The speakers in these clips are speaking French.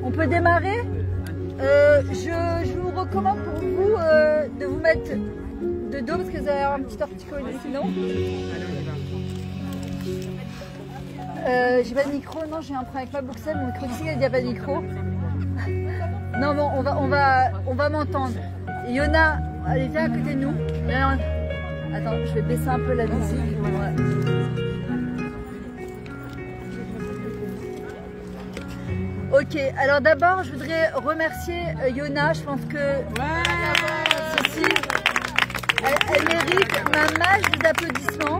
On peut démarrer. Je vous recommande pour vous de vous mettre de dos parce que vous allez avoir un petit torticolis sinon. J'ai pas de micro, non, j'ai un problème avec ma Booksel, mon micro d'ici, il n'y a pas de micro. Non, bon, on va m'entendre. Yona, allez, viens à côté de nous. Attends, je vais baisser un peu la musique. Voilà. Ok, alors d'abord, je voudrais remercier Yona. Je pense que ceci, elle mérite ma masse d'applaudissements.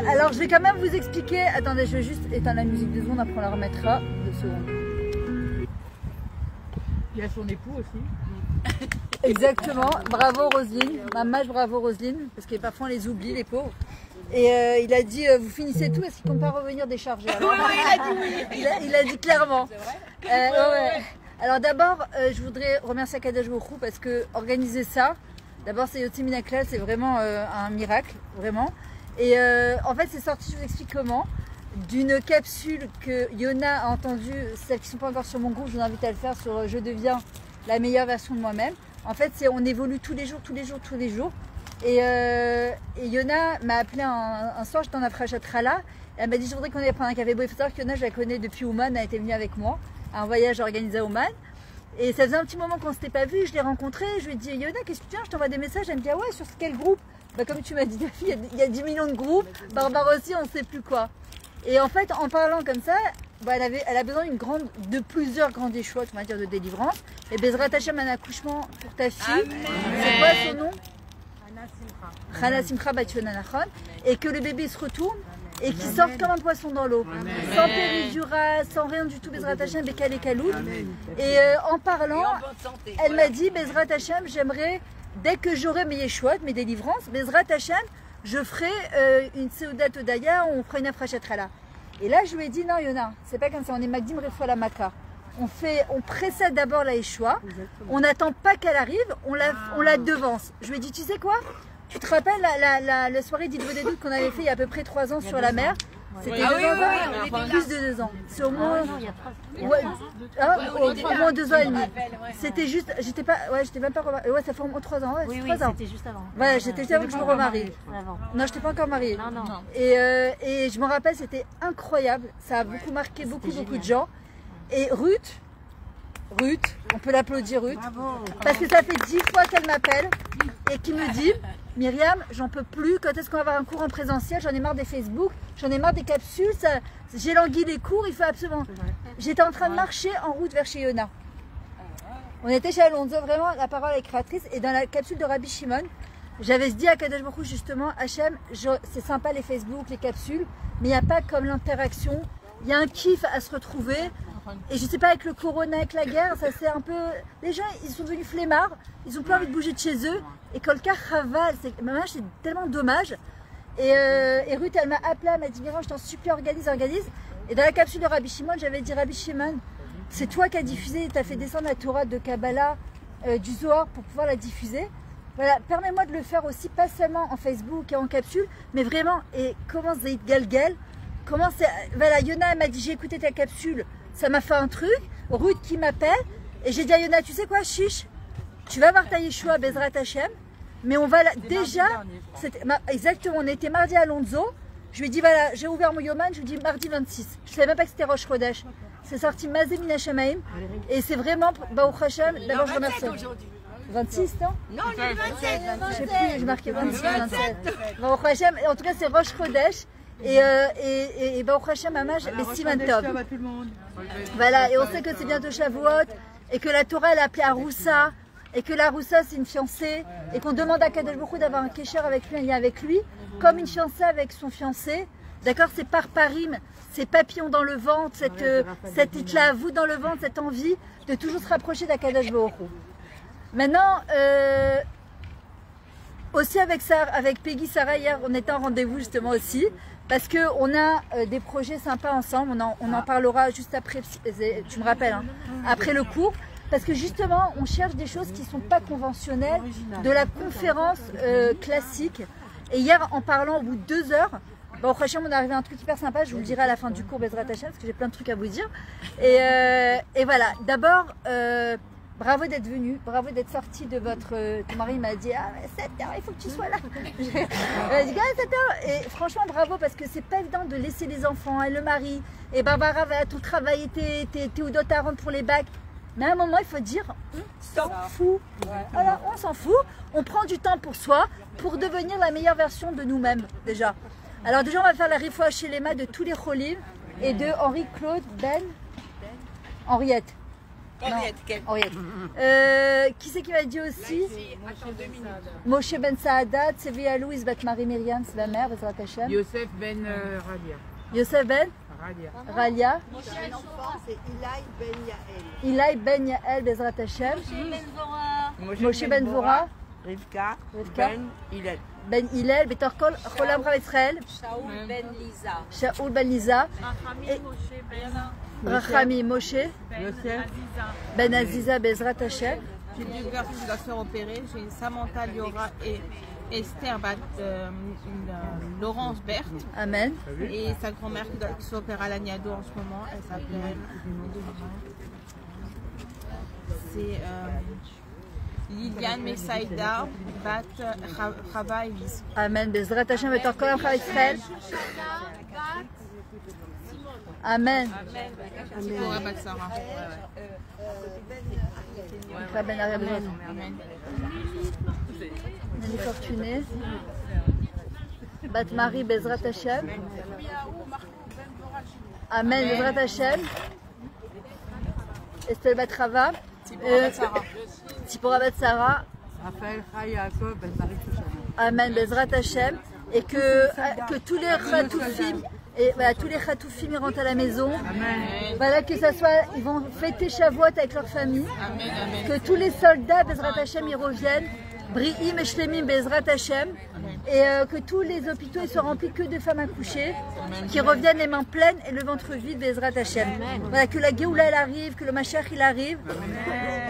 Alors, je vais quand même vous expliquer. Attendez, je vais juste éteindre la musique 2 secondes, après on la remettra 2 secondes. Il y a son époux aussi. Exactement, bravo Roselyne, ma mâche, bravo Roselyne, parce que parfois on les oublie, les pauvres. Et il a dit, vous finissez tout, est-ce qu'ils ne comptent pas revenir décharger? Alors, il a dit clairement. Ouais. Alors d'abord, je voudrais remercier Akadosh Baruch Hu parce que organiser ça, d'abord c'est Yotzi Min HaKlal, c'est vraiment un miracle, vraiment. Et en fait c'est sorti, je vous explique comment, d'une capsule que Yona a entendue, celles qui ne sont pas encore sur mon groupe, je vous invite à le faire sur Je deviens la meilleure version de moi-même. En fait, on évolue tous les jours. Et Yona m'a appelé un soir, j'étais en Afrashatrala. Elle m'a dit, je voudrais qu'on aille prendre un café. Bon, il faut savoir que Yona, je la connais depuis Ouman, elle était venue avec moi à un voyage organisé à Ouman. Et ça faisait un petit moment qu'on ne s'était pas vu, je l'ai rencontrée, je lui ai dit, Yona, qu'est-ce que tu viens? Je t'envoie des messages. Elle me dit, ah ouais, sur quel groupe? Bah, comme tu m'as dit, il y a 10 millions de groupes. Barbara aussi, on ne sait plus quoi. Et en fait, en parlant comme ça, bah, elle a besoin de plusieurs grandes échouettes, on va dire, de délivrance. Et Bezrat Hashem, un accouchement pour ta fille. C'est quoi son nom? Chana Simcha Bat Yona Nachon. Et que le bébé se retourne et qu'il sorte comme un poisson dans l'eau. Sans péridurale, sans rien du tout, Bezrat Hashem, Bekal et Kaloud. Et en parlant, elle m'a dit, Bezrat Hashem, j'aimerais, dès que j'aurai mes échouettes, mes délivrances, Bezrat Hashem, je ferai une Seudat Odaya, on fera une Afrashatrala. Et là, je lui ai dit, non, Yona, c'est pas comme ça, on est Magdim Refoua la Maka. On précède d'abord la Yeshua, on n'attend pas qu'elle arrive, on la devance. Je lui ai dit, tu sais quoi? Tu te rappelles la soirée d'Idvodédout qu'on avait fait il y a à peu près 3 ans sur la mer? C'était 2 ans, plus de 2 ans. C'est au moins, au moins 2 ans et demi. C'était juste, j'étais même pas remariée. Ouais, ça fait au moins 3 ans. Ouais, oui, c'était juste avant. Ouais, j'étais juste avant que je me remarie. Non, je n'étais pas encore mariée. Non. Et je me rappelle, c'était incroyable. Ça a beaucoup marqué beaucoup de gens. Et Ruth, on peut l'applaudir Ruth, parce que ça fait 10 fois qu'elle m'appelle et qui me dit, Myriam, j'en peux plus, quand est-ce qu'on va avoir un cours en présentiel? J'en ai marre des Facebook, j'en ai marre des capsules, j'ai langui les cours, il faut absolument... J'étais en train de marcher en route vers chez Yona. On était chez Alonso, vraiment, la parole est créatrice, et dans la capsule de Rabbi Shimon, j'avais dit à Kadosh Baruch Hu justement, Hachem, c'est sympa les Facebook, les capsules, mais il n'y a pas comme l'interaction, il y a un kiff à se retrouver. Et je sais pas, avec le corona, avec la guerre, ça c'est un peu... Les gens, ils sont devenus flemmards, ils ont plus envie de bouger de chez eux. Et Kolka Raval, c'est tellement dommage. Et Ruth, elle m'a appelé, elle m'a dit, Miran, je t'en supplie, organise. Et dans la capsule de Rabbi Shimon, j'avais dit, Rabbi Shimon, c'est toi qui as diffusé, tu as fait descendre la Torah de Kabbalah, du Zohar, pour pouvoir la diffuser. Voilà, permets-moi de le faire aussi, pas seulement en Facebook et en capsule, mais vraiment, et comment c'est Galgal, comment c'est... Voilà, Yona, elle m'a dit, j'ai écouté ta capsule, ça m'a fait un truc. Ruth qui m'appelle, et j'ai dit à Yona, tu sais quoi, chiche, tu vas voir ta Yeshua, Bezrat Hashem, mais on va déjà... Exactement, on était mardi à Alonso, je lui ai dit, voilà, j'ai ouvert mon Yoman, je lui ai dit mardi 26. Je ne savais même pas que c'était Rosh Chodesh. C'est sorti Mazé Min Hashamaim, et c'est vraiment, Baruch Hashem, d'abord je remercie. 26, non? Non, on est le 27. Je sais plus, j'ai marqué 26, 27. Baruch Hashem, en tout cas c'est Rosh Chodesh. Et Baruch Hashem, Mamash, et Siman Tov. Voilà, et on sait que c'est bientôt Shavuot, et que la Torah elle est appelée Aroussa, et que la Aroussa c'est une fiancée, et qu'on demande à Kadosh Baruch Hu d'avoir un kécher avec lui, un lien avec lui, comme une fiancée avec son fiancé. D'accord, c'est par parim, ces papillons dans le ventre, cette itla vous dans le ventre, cette envie de toujours se rapprocher d'Akadosh Baruch Hu. Maintenant, aussi avec Peggy, Sarah, hier, on était en rendez-vous justement aussi, parce qu'on a des projets sympas ensemble, on en parlera juste après, tu me rappelles, hein, après le cours, parce que justement, on cherche des choses qui ne sont pas conventionnelles, de la conférence classique. Et hier, en parlant au bout de 2 heures, Bon, franchement, on est arrivé à un truc hyper sympa, je vous le dirai à la fin du cours Bezrat Hashem, parce que j'ai plein de trucs à vous dire. Et voilà, d'abord, bravo d'être venu, bravo d'être sorti de votre... ton mari m'a dit, ah, 7h, il faut que tu sois là. J'ai dit, ah, 7h. Et franchement, bravo, parce que c'est pas évident de laisser les enfants et le mari. Et Barbara va à tout travail, t'es au Dotaron pour les bacs. Mais à un moment, il faut dire, on s'en fout. Voilà, on s'en fout. On prend du temps pour soi, pour devenir la meilleure version de nous-mêmes, déjà. Alors déjà, on va faire la rifoua chez les mains de tous les cholim et de Henri-Claude Henriette. Henriette. Qui c'est qui m'a dit aussi? Moshe Ben Saadat, Sevilla Louise, Bat Marie Myriam, c'est la mère, Bezrat Hashem. Yosef Ben Ralia. Yosef Ben Ralia. Mon enfant, c'est Ilaï Ben Yael. Ilaï Ben Yael, Bezrat Hashem. Moshe Ben Vora. Rivka. Ben Hillel. Ben Hillel, Betorkol, Cholam Rav Israël. Shaoul Ben Liza. Shaoul Ben Liza. Rachami Moshe. Ben Aziza, Bezrat Hashem. J'ai deux garçons qui doivent se faire opérer. J'ai Samantha Liora et Esther Laurence Berthe. Amen. Et sa grand-mère qui s'opère à l'Agnado en ce moment. Elle s'appelle. C'est Liliane Messaïda, Bat Chava Elise. Amen. Bezrat Hashem, Betorkol Rav Israël. Amen. Pour Bat Sarah. Ben Ariel Bezrat. Amen. Nelly Fortuné. Bat Marie Bezrat Hashem. Amen. Bezrat Hashem. Estelle Bat Rava. Tzipora Bat Sarah. Raphaël Chai Yaakov Ben Marie Shoshana. Amen. Bezrat Hashem. Et que tous les Khatoufim, et voilà, tous les Khatoufim ils rentrent à la maison. Amen. Voilà, que ça soit, ils vont fêter Shavuot avec leur famille. Amen. Amen. Que tous les soldats Bezrat Hashem ils reviennent. Bri'im et Shlemim Bezrat Hashem. Et que tous les hôpitaux ils soient remplis que de femmes accouchées, qui reviennent les mains pleines et le ventre vide Bezrat Hashem. Voilà, que la Géoula elle arrive, que le Mashiach il arrive.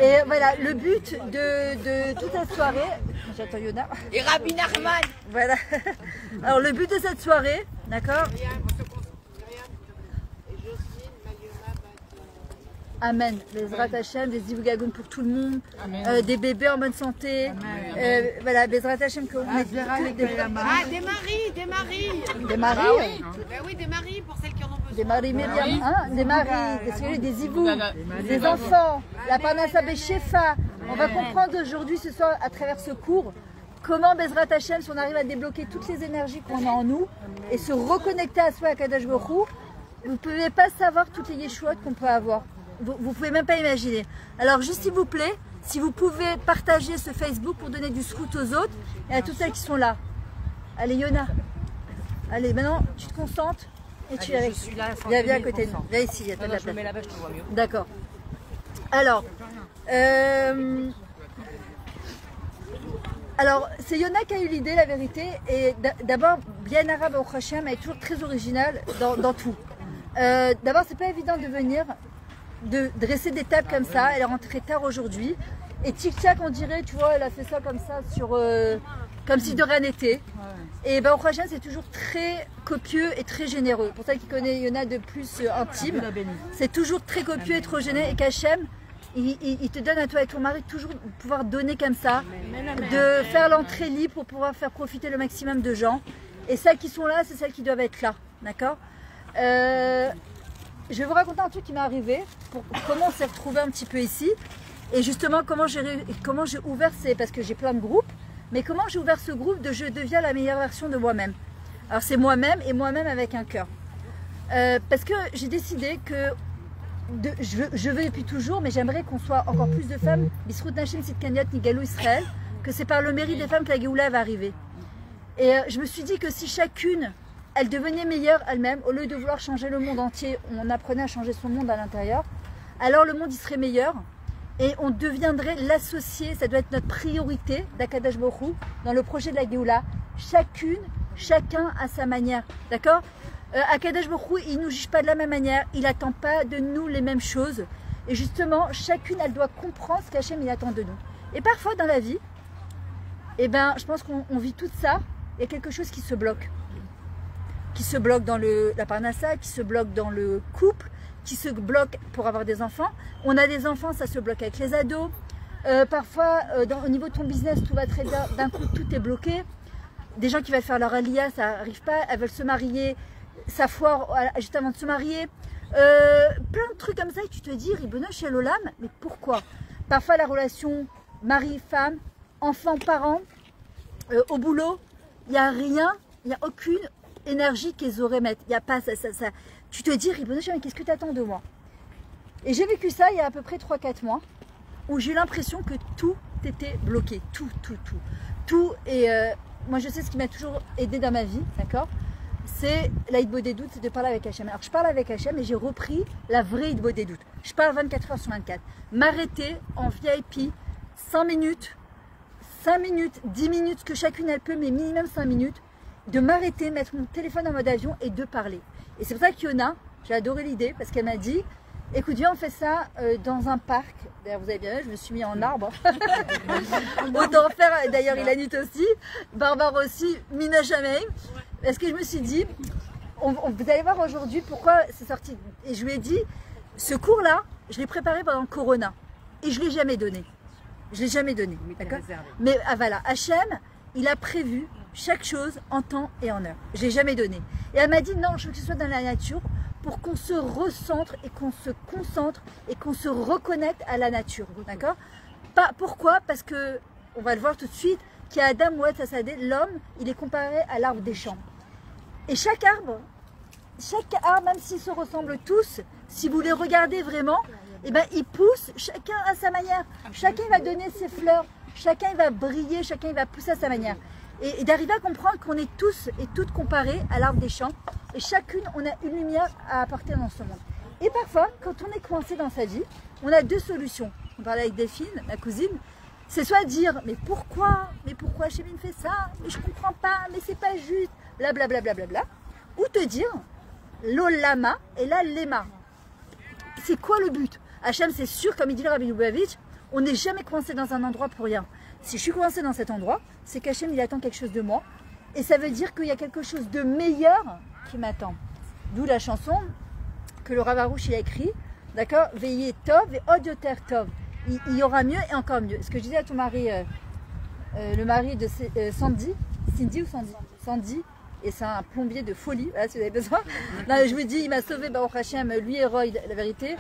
Et voilà, le but de toute la soirée, j'attends Yona. Et Rabbi Nachman. Voilà. Alors le but de cette soirée, d'accord? Amen. Bezrat Hashem, des Zivugagoun pour tout le monde, des bébés en bonne santé. Voilà, Bezrat Hashem. Ah, des maris. Des maris. Ben oui, des maris pour celles qui en ont besoin. Des maris Myriam, hein, des maris, des Zivou, des enfants, la Parnassa Beshefa. On va comprendre aujourd'hui, ce soir, à travers ce cours, comment Bezrat Hashem, si on arrive à débloquer toutes les énergies qu'on a en nous et se reconnecter à soi, à Kadosh Baruch Hu, vous ne pouvez pas savoir toutes les yeshuot qu'on peut avoir. Vous ne pouvez même pas imaginer. Alors juste s'il vous plaît, si vous pouvez partager ce Facebook pour donner du scout aux autres et à toutes celles qui sont là. Allez Yona, allez maintenant tu te concentres et tu es viens à côté de nous. Viens ici, il y a de la place. là-bas, je te vois mieux. D'accord. Alors, c'est Yona qui a eu l'idée, la vérité. Et d'abord, bien arabe au Hashem est toujours très original dans tout. D'abord, c'est pas évident de venir, de dresser des tables comme ça. Elle est rentrée tard aujourd'hui. Et tic-tac, on dirait, tu vois, elle a fait ça comme ça, comme si de rien n'était. Et au Hashem, c'est toujours très copieux et très généreux. Pour celle qui connaît Yona de plus intime, c'est toujours très copieux et trop généreux. Et qu'Hachem, il te donne à toi et ton mari toujours de pouvoir donner comme ça, de faire l'entrée libre pour pouvoir faire profiter le maximum de gens. Et celles qui sont là, c'est celles qui doivent être là. D'accord? Je vais vous raconter un truc qui m'est arrivé, pour comment on s'est retrouvé un petit peu ici. Et justement, comment j'ai ouvert, c'est parce que j'ai plein de groupes, mais comment j'ai ouvert ce groupe de je deviens la meilleure version de moi-même. Alors c'est moi-même et moi-même avec un cœur. Parce que j'ai décidé que je veux depuis toujours, mais j'aimerais qu'on soit encore plus de femmes, Bisrout Nashim Sitkaniat Nigalou Israël, que c'est par le mérite des femmes que la Géoula va arriver. Et je me suis dit que si chacune, elle devenait meilleure elle-même, au lieu de vouloir changer le monde entier, on apprenait à changer son monde à l'intérieur, alors le monde il serait meilleur et on deviendrait l'associé, ça doit être notre priorité d'Akadash Baruch Hu dans le projet de la Géoula. Chacun à sa manière, d'accord? Akadash Baruch Hu, il ne nous juge pas de la même manière, il n'attend pas de nous les mêmes choses. Et justement, chacune, elle doit comprendre ce qu'Hachem il attend de nous. Et parfois dans la vie, je pense qu'on vit tout ça, il y a quelque chose qui se bloque. qui se bloquent dans la parnassa, qui se bloquent dans le couple, qui se bloquent pour avoir des enfants. On a des enfants, ça se bloque avec les ados. Parfois, au niveau de ton business, tout va très bien. D'un coup, tout est bloqué. Des gens qui veulent faire leur aliyah, ça n'arrive pas. Elles veulent se marier, ça foire juste avant de se marier. Plein de trucs comme ça et tu te dis, Ribono chez l'Olam, mais pourquoi? Parfois, la relation mari-femme, enfant-parent, au boulot, il n'y a rien, il n'y a aucune énergie qu'ils auraient mettre. Il n'y a pas ça. Tu te dis, Ribono chez l'Olam, qu'est-ce que tu attends de moi? Et j'ai vécu ça il y a à peu près 3-4 mois, où j'ai eu l'impression que tout était bloqué. Tout. Et moi, je sais ce qui m'a toujours aidé dans ma vie, d'accord? C'est la Hitbo des doutes, c'est de parler avec Hachem. Alors, je parle avec Hachem et j'ai repris la vraie Hitbo des doutes. Je parle 24 heures sur 24. M'arrêter en VIP 5 minutes, 10 minutes, ce que chacune elle peut, mais minimum 5 minutes, de m'arrêter, mettre mon téléphone en mode avion et de parler. Et c'est pour ça qu'Yona, j'ai adoré l'idée, parce qu'elle m'a dit, écoute, viens, on fait ça dans un parc. D'ailleurs, vous avez bien vu, je me suis mis en arbre. Autant faire, d'ailleurs, Ilanit aussi, Barbare aussi, Mina Jamais. Parce que je me suis dit, vous allez voir aujourd'hui pourquoi c'est sorti. Et je lui ai dit, ce cours-là, je l'ai préparé pendant le Corona. Et je ne l'ai jamais donné. Je ne l'ai jamais donné. D'accord ? Mais voilà, Hachem, il a prévu chaque chose en temps et en heure. Je ne l'ai jamais donné. Et elle m'a dit, non, je veux que ce soit dans la nature pour qu'on se recentre et qu'on se concentre et qu'on se reconnecte à la nature. D'accord ? Pourquoi ? Parce que, on va le voir tout de suite, qu'il y a Adam Ouad Sassadé, l'homme, il est comparé à l'arbre des champs. Et chaque arbre, même s'ils se ressemblent tous, si vous les regardez vraiment, eh ben, ils poussent chacun à sa manière. Chacun va donner ses fleurs, chacun va briller, chacun va pousser à sa manière. Et d'arriver à comprendre qu'on est tous et toutes comparés à l'arbre des champs. Et chacune, on a une lumière à apporter dans ce monde. Et parfois, quand on est coincé dans sa vie, on a deux solutions. On parlait avec Delphine, ma cousine. C'est soit dire, mais pourquoi Hachem me fait ça? Mais je comprends pas, mais c'est pas juste, blablabla. Ou te dire, l'olama et la lema. C'est quoi le but? Hachem, c'est sûr, comme il dit le Rabbi Lubavitch, on n'est jamais coincé dans un endroit pour rien. Si je suis coincé dans cet endroit, c'est qu'Hachem, il attend quelque chose de moi. Et ça veut dire qu'il y a quelque chose de meilleur qui m'attend. D'où la chanson que le Rav Arush, il a écrit, d'accord? Veillez tov et od yoter tov. Il y aura mieux et encore mieux. Ce que je disais à ton mari, le mari de Cindy ou Sandy, et c'est un plombier de folie, voilà, si vous avez besoin. Non, je vous dis, il m'a sauvé, Baruch Hashem, lui et Roy, la vérité.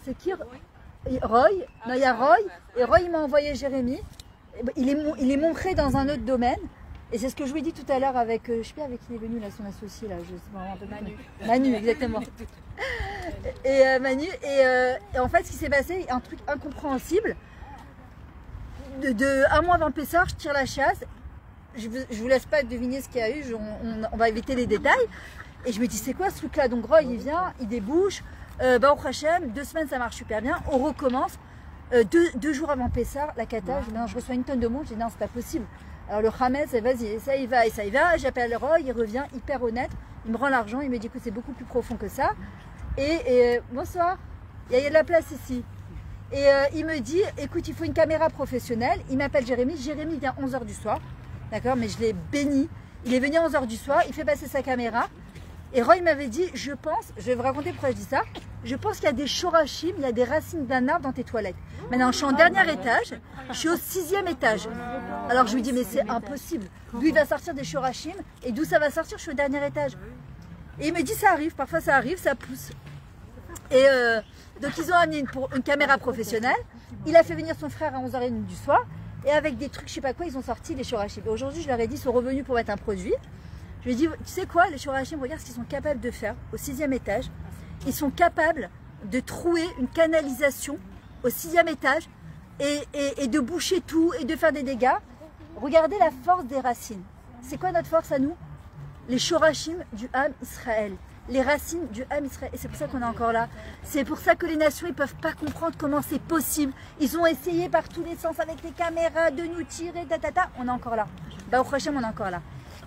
C'est qui? Roy? Non, il y a Roy. Et Roy, il m'a envoyé Jérémy. Il est montré dans un autre domaine. Et c'est ce que je lui ai dit tout à l'heure avec, je sais pas avec qui il est venu, là, son associé, là, je sais pas, un peu Manu, exactement. Et Manu, et en fait, ce qui s'est passé, un truc incompréhensible. Un mois avant Pessah, je tire la chasse. Je vous laisse pas deviner ce qu'il y a eu, on va éviter les détails. Et je me dis, c'est quoi ce truc-là? Donc Roy, il vient, il débouche. Baruch Hashem, 2 semaines, ça marche super bien. On recommence. 2 jours avant Pessah, la cata, je reçois une tonne de monde. Je dis, non, c'est pas possible. Alors le Hamed, vas-y, ça y va et ça y va. J'appelle Roy, il revient hyper honnête. Il me rend l'argent, il me dit que c'est beaucoup plus profond que ça. Et bonsoir, il y a de la place ici. Et il me dit, écoute, il faut une caméra professionnelle. Il m'appelle Jérémy. Jérémy vient 11h du soir. D'accord, mais je l'ai béni. Il est venu à 11h du soir, il fait passer sa caméra. Et Roy m'avait dit, je vais vous raconter pourquoi je dis ça. Je pense qu'il y a des shorashim, il y a des racines d'un arbre dans tes toilettes. Maintenant, je suis en dernier étage, je suis au 6e étage. Alors je lui dis, mais c'est impossible. D'où il va sortir des shorashim et d'où ça va sortir, je suis au dernier étage. Et il me dit, ça arrive, parfois ça arrive, ça pousse. Et donc ils ont amené une caméra professionnelle. Il a fait venir son frère à 11h30 du soir. Et avec des trucs, je sais pas quoi, ils ont sorti les shorashim. Et aujourd'hui, je leur ai dit, ils sont revenus pour mettre un produit. Je lui ai dit, tu sais quoi, les shorashim, regarde ce qu'ils sont capables de faire au 6e étage. Ils sont capables de trouer une canalisation au 6e étage et de boucher tout et de faire des dégâts. Regardez la force des racines. C'est quoi notre force à nous? Les shorashim du Ham Israël. Les racines du Ham Israël. Et c'est pour ça qu'on est encore là. C'est pour ça que les nations, ils ne peuvent pas comprendre comment c'est possible. Ils ont essayé par tous les sens avec les caméras de nous tirer, on est encore là. Baruch Hashem, on est encore là.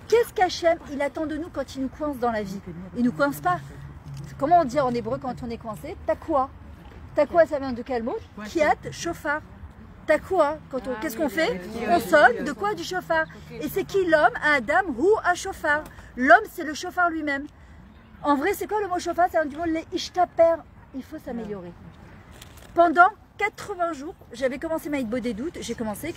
Qu'est-ce qu'Hachem, il attend de nous quand il nous coince dans la vie? Il ne nous coince pas. Comment on dit en hébreu quand on est coincé? T'as quoi? T'as quoi, ça vient de quel mot? Kiat, shofar. T'as quoi? Qu'est-ce qu'on fait? On sonne. De quoi? Du chauffard. Et c'est qui l'homme? Adam ou un chauffard. L'homme, c'est le chauffard lui-même. En vrai, c'est quoi le mot chauffard? C'est du mot les ishtaper. Il faut s'améliorer. Pendant 80 jours, j'avais commencé ma hitbo des doutes. J'ai commencé,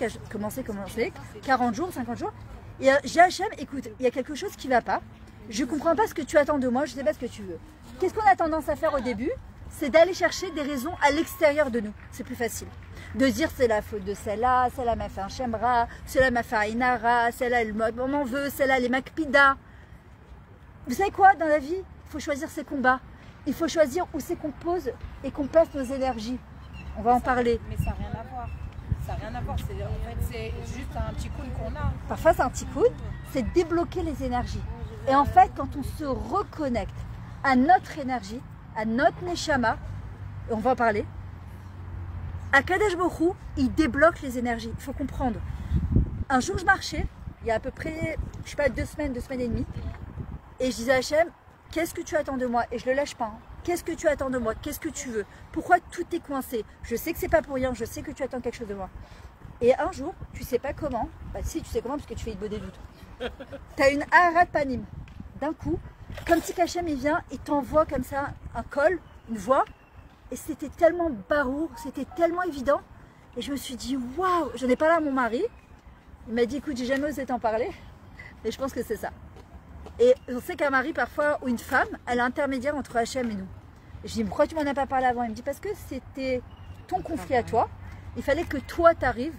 40 jours, 50 jours. Et j'ai Hachem, écoute, il y a quelque chose qui ne va pas. Je ne comprends pas ce que tu attends de moi, je ne sais pas ce que tu veux. Qu'est-ce qu'on a tendance à faire au début? C'est d'aller chercher des raisons à l'extérieur de nous. C'est plus facile. De dire c'est la faute de celle-là, celle-là m'a fait un chemra, celle-là m'a fait un inara, celle-là elle m'en veut, celle-là elle est makpida. Vous savez quoi, dans la vie, il faut choisir ses combats. Il faut choisir où c'est qu'on pose et qu'on place nos énergies. On va en parler. Mais ça n'a rien à voir. Ça n'a rien à voir. En fait, c'est juste un petit coup qu'on a. Parfois, c'est un petit coup, c'est débloquer les énergies. Et en fait, quand on se reconnecte à notre énergie, à notre neshama, et on va en parler, Akadosh Baruch Hu, il débloque les énergies. Il faut comprendre. Un jour, je marchais, il y a à peu près, je ne sais pas, 2 semaines et demie, et je disais à Hachem, qu'est-ce que tu attends de moi? Et je ne le lâche pas. Hein. Qu'est-ce que tu attends de moi? Qu'est-ce que tu veux? Pourquoi tout est coincé? Je sais que c'est pas pour rien, je sais que tu attends quelque chose de moi. Et un jour, tu sais pas comment, bah si tu sais comment parce que tu fais hitbo des doutes. Tu as une harat panim. D'un coup, comme si Hachem il vient, il t'envoie comme ça un col, une voix. Et c'était tellement barour, c'était tellement évident. Et je me suis dit, waouh, je n'ai pas là mon mari. Il m'a dit, écoute, j'ai jamais osé t'en parler. Et je pense que c'est ça. Et on sait qu'un mari parfois, ou une femme, elle est intermédiaire entre Hachem et nous. Et je dis, pourquoi tu m'en as pas parlé avant? Il me dit, parce que c'était ton conflit à toi. Il fallait que toi t'arrives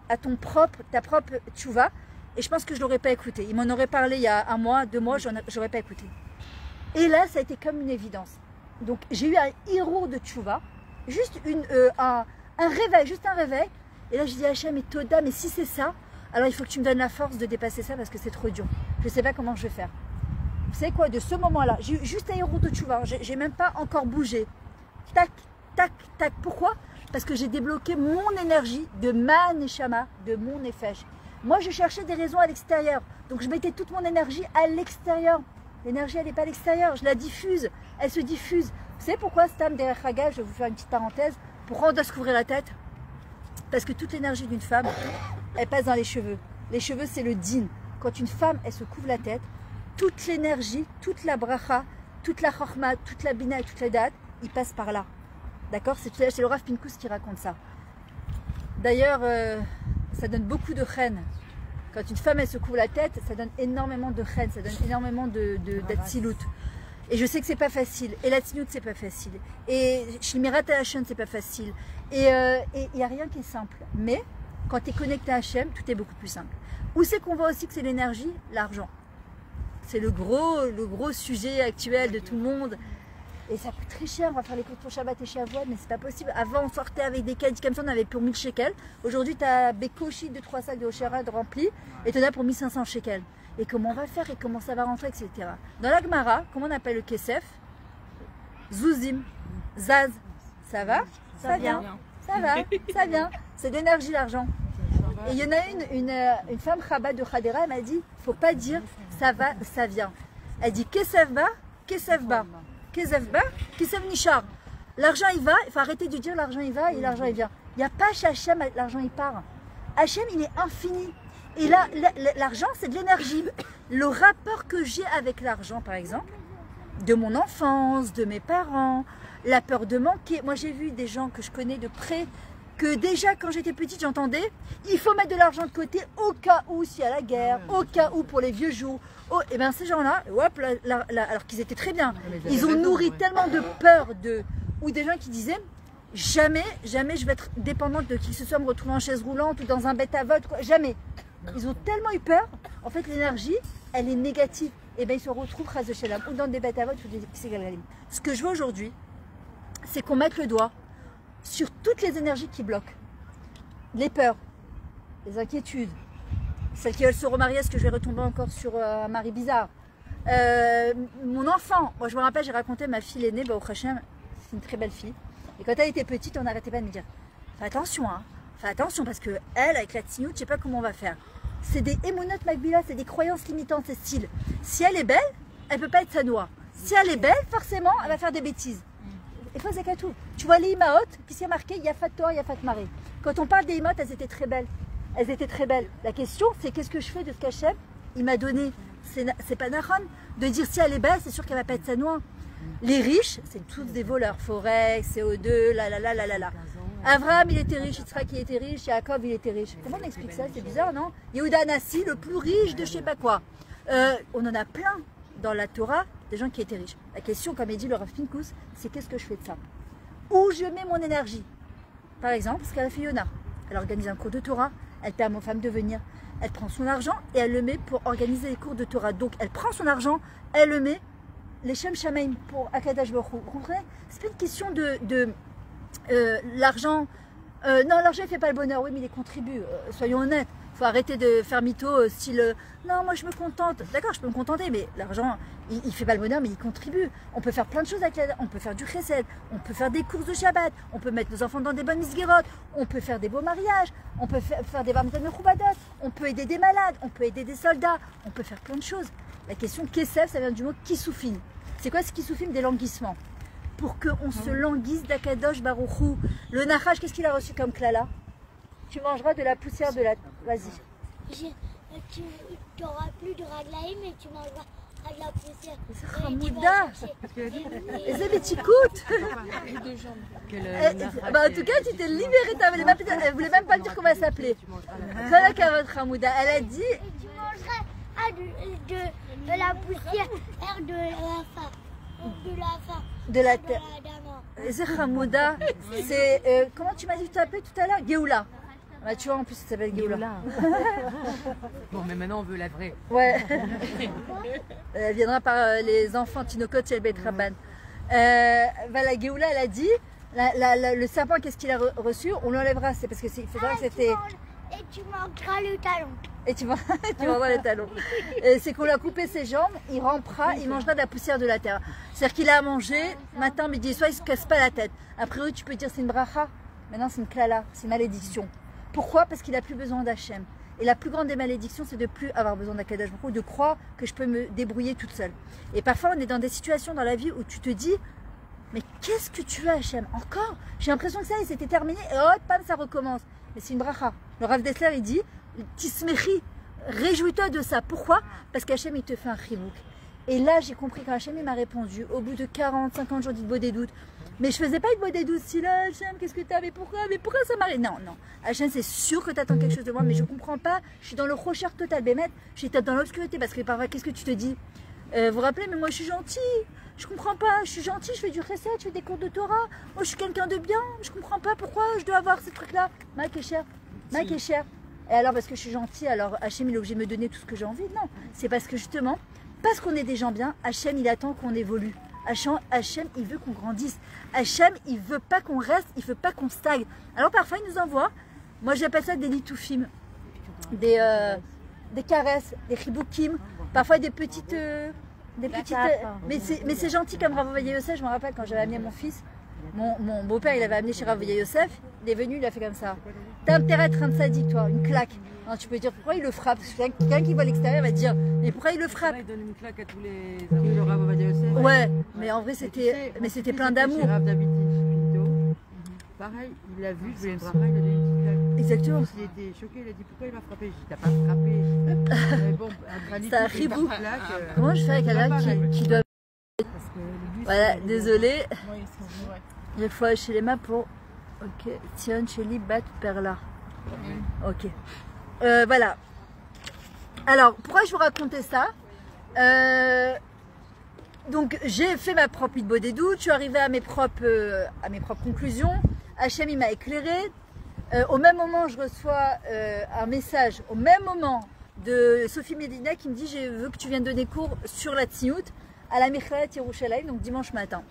à ta propre tchouva. Et je pense que je ne l'aurais pas écouté. Il m'en aurait parlé il y a 1 mois, 2 mois, je n'aurais pas écouté. Et là, ça a été comme une évidence. Donc j'ai eu un héros de tchouva, juste un réveil, juste un réveil. Et là, je dis à Hachem, mais Toda, mais si c'est ça, alors il faut que tu me donnes la force de dépasser ça parce que c'est trop dur. Je ne sais pas comment je vais faire. Vous savez quoi, de ce moment-là, j'ai eu juste un héros de tchouva, j'ai même pas encore bougé. Tac, tac, tac. Pourquoi? Parce que j'ai débloqué mon énergie de ma neshama, de mon nefesh. Moi, je cherchais des raisons à l'extérieur. Donc, je mettais toute mon énergie à l'extérieur. L'énergie, elle n'est pas à l'extérieur. Je la diffuse. Elle se diffuse. Vous savez pourquoi, Stam derrière Haga, je vais vous faire une petite parenthèse. Pourquoi on doit se couvrir la tête? Parce que toute l'énergie d'une femme, elle passe dans les cheveux. Les cheveux, c'est le din. Quand une femme, elle se couvre la tête, toute l'énergie, toute la bracha, toute la chorma, toute la bina et toute la date, il passe par là. D'accord? C'est le Rav Pinkus qui raconte ça. D'ailleurs, ça donne beaucoup de chen. Quand une femme elle se couvre la tête, ça donne énormément de chen, ça donne énormément d'atzilut. Et je sais que c'est pas facile. Et l'atzilut c'est pas facile. Et shmirat Hashem c'est pas facile. Et il n'y a rien qui est simple. Mais quand tu es connecté à Hashem, tout est beaucoup plus simple. Où c'est qu'on voit aussi que c'est l'énergie? L'argent. C'est le gros sujet actuel de tout le monde. Et ça coûte très cher, on va faire les cours pour Shabbat et Shavuot, mais c'est pas possible. Avant, on sortait avec des caddies comme ça, on avait pour 1000 shekels. Aujourd'hui, tu as Bekoshi de 3 sacs de Osherad remplis et tu en as pour 1500 shekels. Et comment on va faire et comment ça va rentrer, etc. Dans la Gemara, comment on appelle le Kesef? Zouzim, Zaz. Ça va? Ça vient. Ça va, ça vient. C'est de l'énergie, l'argent. Et il y en a une femme Chabad de Khadera, elle m'a dit, faut pas dire ça va, ça vient. Elle dit Kesef ba, Kesef ba. Kesef Nishar. L'argent il va, il faut arrêter de dire l'argent il va et l'argent il vient. Il n'y a pas chez Hachem l'argent il part. Hachem il est infini. Et là, l'argent c'est de l'énergie. Le rapport que j'ai avec l'argent par exemple, de mon enfance, de mes parents, la peur de manquer. Moi j'ai vu des gens que je connais de près, que déjà quand j'étais petite j'entendais, il faut mettre de l'argent de côté au cas où s'il y a la guerre, au cas où pour les vieux jours. Oh, et bien ces gens-là, hop, alors qu'ils étaient très bien, ils ont nourri tellement de peur ou des gens qui disaient jamais je vais être dépendante de qui que ce soit, me retrouver en chaise roulante ou dans un bête à vote, quoi, jamais. Ils ont tellement eu peur, en fait l'énergie, elle est négative. Et bien ils se retrouvent ras de Shalom, ou dans des bêtes à vote ou des Xigalgalim. Ce que je veux aujourd'hui, c'est qu'on mette le doigt sur toutes les énergies qui bloquent. Les peurs, les inquiétudes, celles qui veulent se remarier, est-ce que je vais retomber encore sur un mari bizarre? Mon enfant, moi je me rappelle, j'ai raconté ma fille l'aînée, au Hachem, c'est une très belle fille. Et quand elle était petite, on n'arrêtait pas de me dire, fais attention, hein, fais attention parce que elle, avec la tignoute, je sais pas comment on va faire. C'est des émonotes Magbila, c'est des croyances limitantes, c'est style. Si elle est belle, elle peut pas être sa noix. Si elle est belle, forcément, elle va faire des bêtises. Et faut zakatou. Tu vois les imaot, qui s'est marqué Yafat Torah, Yafat Maré. Quand on parle des imaot, elles étaient très belles. Elles étaient très belles. La question, c'est qu'est-ce que je fais de ce qu'Hachem, il m'a donné. C'est pas Nahon de dire si elle est belle, c'est sûr qu'elle va pas être sa noix. Les riches, c'est tous des voleurs. Forex, CO2, la. Abraham, il était riche, Yitzhak, il était riche, Yaakov, il était riche. Comment on explique ça? C'est bizarre, non? Yehuda Nassi, le plus riche de je sais pas quoi. On en a plein dans la Torah, des gens qui étaient riches. La question, comme il dit le Rav Pinkus, c'est qu'est-ce que je fais de ça? Où je mets mon énergie? Par exemple, ce qu'elle a fait Yona. Elle organise un cours de Torah, elle permet aux femmes de venir, elle prend son argent et elle le met pour organiser les cours de Torah. Donc elle prend son argent, elle le met, les Shem Shamaim pour Akadash Baruch Hu. Vous comprenez? C'est pas une question de l'argent. Non, l'argent ne fait pas le bonheur, oui, mais il contribue. Soyons honnêtes. Il faut arrêter de faire mytho style non, moi je me contente. D'accord, je peux me contenter, mais l'argent, il ne fait pas le bonheur, mais il contribue. On peut faire plein de choses avec l'argent. On peut faire du chesed, on peut faire des courses de Shabbat, on peut mettre nos enfants dans des bonnes misguerottes, on peut faire des beaux mariages, on peut faire des bar mitzvot mechoubadat, on peut aider des malades, on peut aider des soldats, on peut faire plein de choses. La question kesef, ça vient du mot kisoufin. C'est quoi ce kisoufin? Des languissements. Pour qu'on se languisse d'Akadosh Baruch Hu. Le Nachash, qu'est-ce qu'il a reçu comme klala? Tu mangeras de la poussière de la... Vas-y. Tu n'auras plus de raglaïm et tu mangeras de la poussière. C'est Hamouda. Et c'est des t'écoutes. En tout cas, tu t'es libérée. Elle voulait même pas dire comment elle s'appelait. Voilà qu'avant Hamouda. Elle a dit... Et tu mangeras de la poussière de la faim. De la terre. C'est Hamouda. C'est... comment tu m'as dit que tu t'appelais tout à l'heure? Géoula. Bah, tu vois, en plus, ça s'appelle Géoula. Bon, mais maintenant, on veut la vraie. Ouais. Elle viendra par les enfants Tinokot chez le Beit Rabban. Voilà, Géoula, elle a dit, le serpent, qu'est-ce qu'il a reçu? On l'enlèvera. C'est parce que il faudra que c'était... Et tu mangeras le talon. Et tu mangeras le talon. C'est qu'on lui a coupé ses jambes, il rampera, il mangera de la poussière de la terre. C'est-à-dire qu'il a à manger, matin, midi et soir, il ne se casse pas la tête. A priori, tu peux dire c'est une bracha. Maintenant, c'est une klala, c'est une malédiction. Pourquoi? Parce qu'il n'a plus besoin d'Hachem. Et la plus grande des malédictions, c'est de ne plus avoir besoin d'Akadosh Baruch Hu, de croire que je peux me débrouiller toute seule. Et parfois, on est dans des situations dans la vie où tu te dis, mais qu'est-ce que tu as, Hachem? Encore? J'ai l'impression que ça, il s'était terminé, et hop, pam, ça recommence. Mais c'est une bracha. Le Rav Dessler, il dit, Tismechi, réjouis-toi de ça. Pourquoi? Parce qu'Hachem, il te fait un chibouk. Et là, j'ai compris quand Hachem, il m'a répondu, au bout de 40, 50 jours d'Itbo des doutes, mais je faisais pas Itbo des doutes, si là, Hachem, qu'est-ce que t'as? Mais pourquoi ça m'arrive? Non. Hachem, c'est sûr que t'attends quelque chose de moi, mais je comprends pas. Je suis dans le rocher total, Bémet. Je suis dans l'obscurité, parce que parfois, qu'est-ce que tu te dis? Vous vous rappelez, mais moi, je suis gentil. Je comprends pas, je suis gentil, je fais du chesed, je fais des cours de Torah. Moi, je suis quelqu'un de bien. Je comprends pas pourquoi je dois avoir ces trucs-là. Mike est cher. Et alors, parce que je suis gentil, alors Hachem, il est obligé de me donner tout ce que j'ai envie? Non. C'est parce que justement, parce qu'on est des gens bien, Hachem, il attend qu'on évolue. Hachem, il veut qu'on grandisse. Hachem, il veut pas qu'on reste, il veut pas qu'on stagne. Alors parfois, il nous envoie, moi j'appelle ça des litoufim, des caresses, des chiboukim, parfois des petites... mais c'est gentil comme Rav Ovadia Yosef. Je me rappelle quand j'avais amené mon fils, mon beau-père, il avait amené chez Rav Ovadia Yosef, il est venu, il a fait comme ça. T'as intérêt à être un sadique, toi, une claque. Non, tu peux dire pourquoi il le frappe. Quelqu'un qui voit l'extérieur va te dire mais pourquoi il le frappe? Il donne une claque à tous les amis de Rav Ovadia Yosef. Ouais, mais en vrai c'était plein d'amour. Pareil, il l'a vu, je voulais une bracha, il a donné une petite claque. Exactement. Il était choqué, il a dit pourquoi il m'a frappé? J'ai dit t'as pas frappé. Mais bon, c'est un ribou. Comment je fais avec quelqu'un qui doit... Voilà, désolé. Il faut chez les mains pour... Ok, Tion, Cheli, Bat, Perla. Ok. Voilà. Alors, pourquoi je vous racontais ça? Donc, j'ai fait ma propre Itbo des doutes, je suis arrivée à mes propres conclusions. Hachem, il m'a éclairé. Au même moment, je reçois un message, au même moment, de Sophie Medina qui me dit « Je veux que tu viennes donner cours sur la Tziout à la Michalat Yerushalayim, donc dimanche matin. »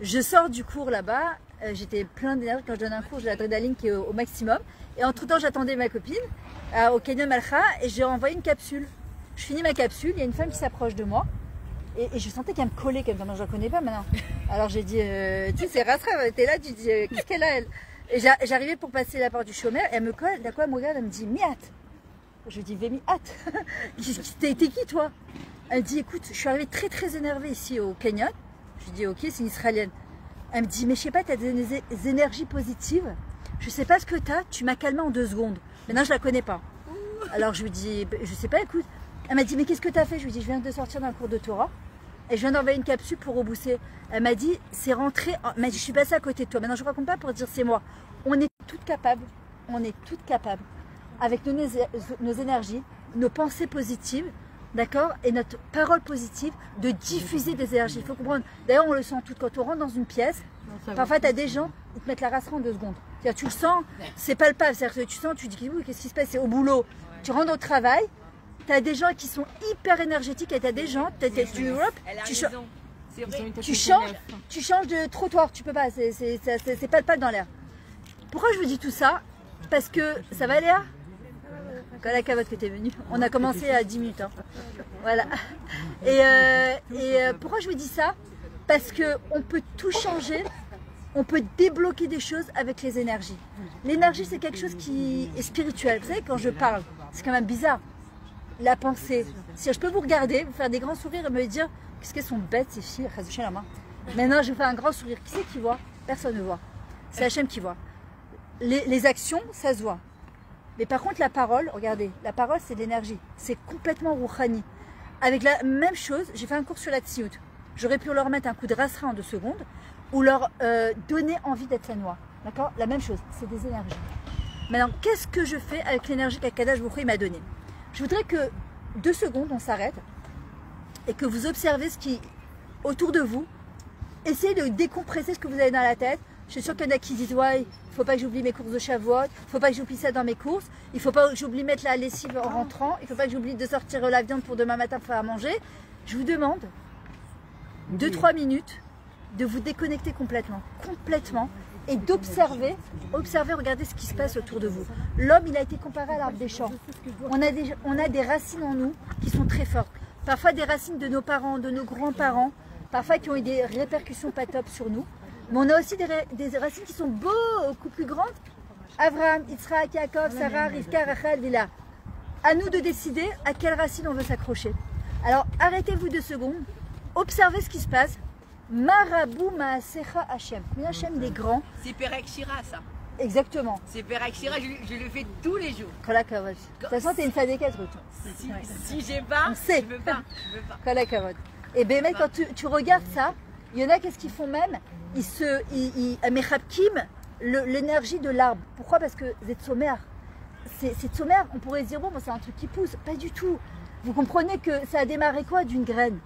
Je sors du cours là-bas, j'étais plein d'énergie. Quand je donne un cours, j'ai l'adrénaline qui est au maximum. Et entre-temps, j'attendais ma copine au Canyon Malcha et j'ai envoyé une capsule. Je finis ma capsule, il y a une femme qui s'approche de moi et je sentais qu'elle me collait comme ça. Moi, je la connais pas maintenant. Alors j'ai dit, tu sais, c'est Rasra, t'es là, tu dis, qu'est-ce qu'elle a elle? Et j'arrivais pour passer la porte du chômeur et elle me colle, d'un coup elle me regarde, elle me dit, Miat. Je dis, Vémi, hâte. T'es qui toi? Elle dit, écoute, je suis arrivée très énervée ici au Canyon. Je dis, ok, c'est une Israélienne. Elle me dit, mais je sais pas, tu as des énergies positives. Je sais pas ce que tu as, tu m'as calmé en 2 secondes. Maintenant, je la connais pas. Alors, je lui dis, je sais pas, écoute. Elle m'a dit, mais qu'est-ce que tu as fait? Je lui dis, je viens de sortir d'un cours de Torah. Et je viens d'envoyer une capsule pour rebousser. Elle m'a dit, c'est rentré. Elle m'a dit, je suis passée à côté de toi. Maintenant, je ne raconte pas pour dire c'est moi. On est toutes capables. On est toutes capables, avec nos énergies, nos pensées positives, d'accord, et notre parole positive, de diffuser des énergies. Il faut comprendre. D'ailleurs, on le sent tout quand on rentre dans une pièce. Parfois, tu as des gens qui te mettent la race en 2 secondes. Tu le sens, c'est palpable. C'est-à-dire que tu sens, tu dis, oui, qu'est-ce qui se passe? C'est au boulot. Tu rentres au travail. Tu as des gens qui sont hyper énergétiques et tu as des gens, tu changes de trottoir, tu peux pas, c'est palpable dans l'air. Pourquoi je vous dis tout ça? Parce que, ça va Léa? Quand la cavotte que tu es venue, on a commencé à 10 minutes. Hein. Voilà. Et pourquoi je vous dis ça? Parce qu'on peut tout changer, on peut débloquer des choses avec les énergies. L'énergie, c'est quelque chose qui est spirituel. Vous savez, quand je parle, c'est quand même bizarre. La pensée. Si je peux vous regarder, vous faire des grands sourires et me dire qu'est-ce qu'elles sont bêtes ces filles, la main. Maintenant, je fais un grand sourire. Qui c'est qui voit? Personne ne voit. C'est Hachem qui voit. Les actions, ça se voit. Mais par contre, la parole, regardez, la parole, c'est de l'énergie. C'est complètement rouhani. Avec la même chose, j'ai fait un cours sur la tsiout. J'aurais pu leur mettre un coup de rasera en 2 secondes ou leur donner envie d'être la noix. D'accord? La même chose, c'est des énergies. Maintenant, qu'est-ce que je fais avec l'énergie qu'Akadosh Baruch Hu m'a donnée? Je voudrais que 2 secondes, on s'arrête et que vous observez ce qui est autour de vous. Essayez de décompresser ce que vous avez dans la tête. Je suis sûre qu'il y en a qui disent, ouais, il ne faut pas que j'oublie mes courses de Shavuot, il ne faut pas que j'oublie ça dans mes courses, il ne faut pas que j'oublie mettre la lessive en rentrant, il ne faut pas que j'oublie de sortir la viande pour demain matin pour faire à manger. Je vous demande 2-3 minutes de vous déconnecter complètement, et d'observer, regardez ce qui se passe autour de vous. L'homme, il a été comparé à l'arbre des champs. On a des racines en nous qui sont très fortes. Parfois des racines de nos parents, de nos grands-parents, parfois qui ont eu des répercussions pas top sur nous. Mais on a aussi des racines qui sont beaucoup plus grandes. Abraham, Yitzhak, Yaakov, Sarah, Rivka, Rachel, Léa. À nous de décider à quelle racine on veut s'accrocher. Alors arrêtez-vous 2 secondes, observez ce qui se passe. Marabou Maasecha Hachem. Mais Hachem, il est grand. C'est Perek Shira, ça. Exactement. C'est Perek Shira, je le fais tous les jours. De toute façon, t'es une sadéquette, Si j'ai pas, je veux pas. Kola Kavod. Et bien, quand tu regardes ça, il y en a, qu'est-ce qu'ils font même? Ils mechabkim l'énergie de l'arbre. Pourquoi? Parce que c'est Tzomer. C'est Tzomer, on pourrait se dire, bon, c'est un truc qui pousse. Pas du tout. Vous comprenez que ça a démarré quoi? D'une graine.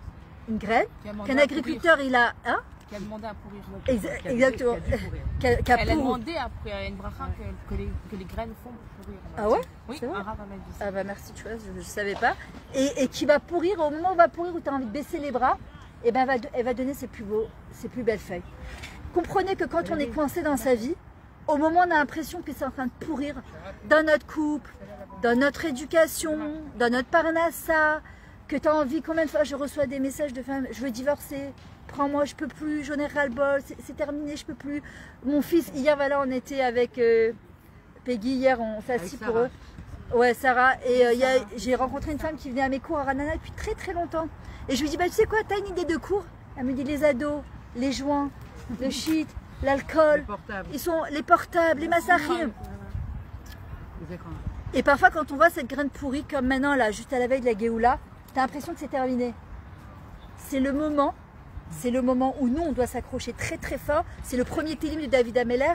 Une graine qu'un agriculteur, il a... Hein? Qui a demandé à pourrir. Exactement. Elle a demandé après une bracha que les graines font pour pourrir. Ah ouais? Oui, un rave m'a dit ça. Ah bah merci, tu vois, je ne savais pas. Et qui va pourrir, au moment où va pourrir, où tu as envie de baisser les bras, et ben elle va donner ses plus belles feuilles. Comprenez que quand on est coincé dans sa vie, au moment où on a l'impression que c'est en train de pourrir, dans notre couple, dans notre éducation, dans notre parnassa, que tu as envie, combien de fois je reçois des messages de femmes, je veux divorcer, prends-moi, je peux plus, j'en ai ras-le-bol, c'est terminé, je peux plus. Mon fils, hier, voilà, on était avec Peggy, hier, on s'est assis pour eux. Ouais, Sarah, et j'ai rencontré une femme qui venait à mes cours à Ranana depuis très très longtemps. Et je lui dis, bah tu sais quoi, t'as une idée de cours? Elle me dit, les ados, les joints, le shit, l'alcool, ils sont les portables, les massachim. Et parfois, quand on voit cette graine pourrie, comme maintenant, là, juste à la veille de la Géoula, t'as l'impression que c'est terminé. C'est le moment où nous, on doit s'accrocher très très fort. C'est le premier télim de David Ameller.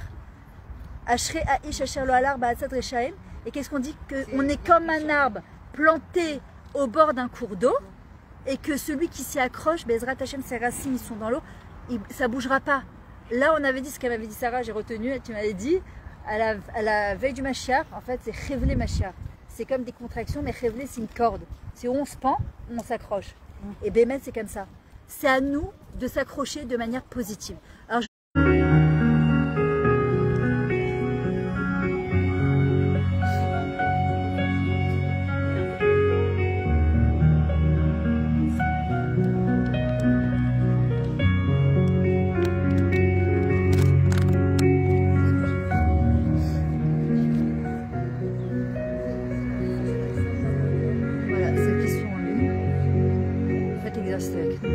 Ashrei Aish Asher Lo Alar Ba'atzad Reshaim. Et qu'est-ce qu'on dit? Qu'on est comme un arbre planté au bord d'un cours d'eau. Et que celui qui s'y accroche, Bezrat Hashem, ses racines, ils sont dans l'eau, ça ne bougera pas. Là, on avait dit ce qu'elle m'avait dit Sarah, j'ai retenu, tu m'avais dit, à la veille du Mashiach, en fait, c'est Chevlé Mashiach. C'est comme des contractions, mais Chevlé, c'est une corde. Si on se pend, on s'accroche. Et Bémet, c'est comme ça. C'est à nous de s'accrocher de manière positive. Alors, voilà, ceux qui sont en ligne, faites l'exercice avec nous.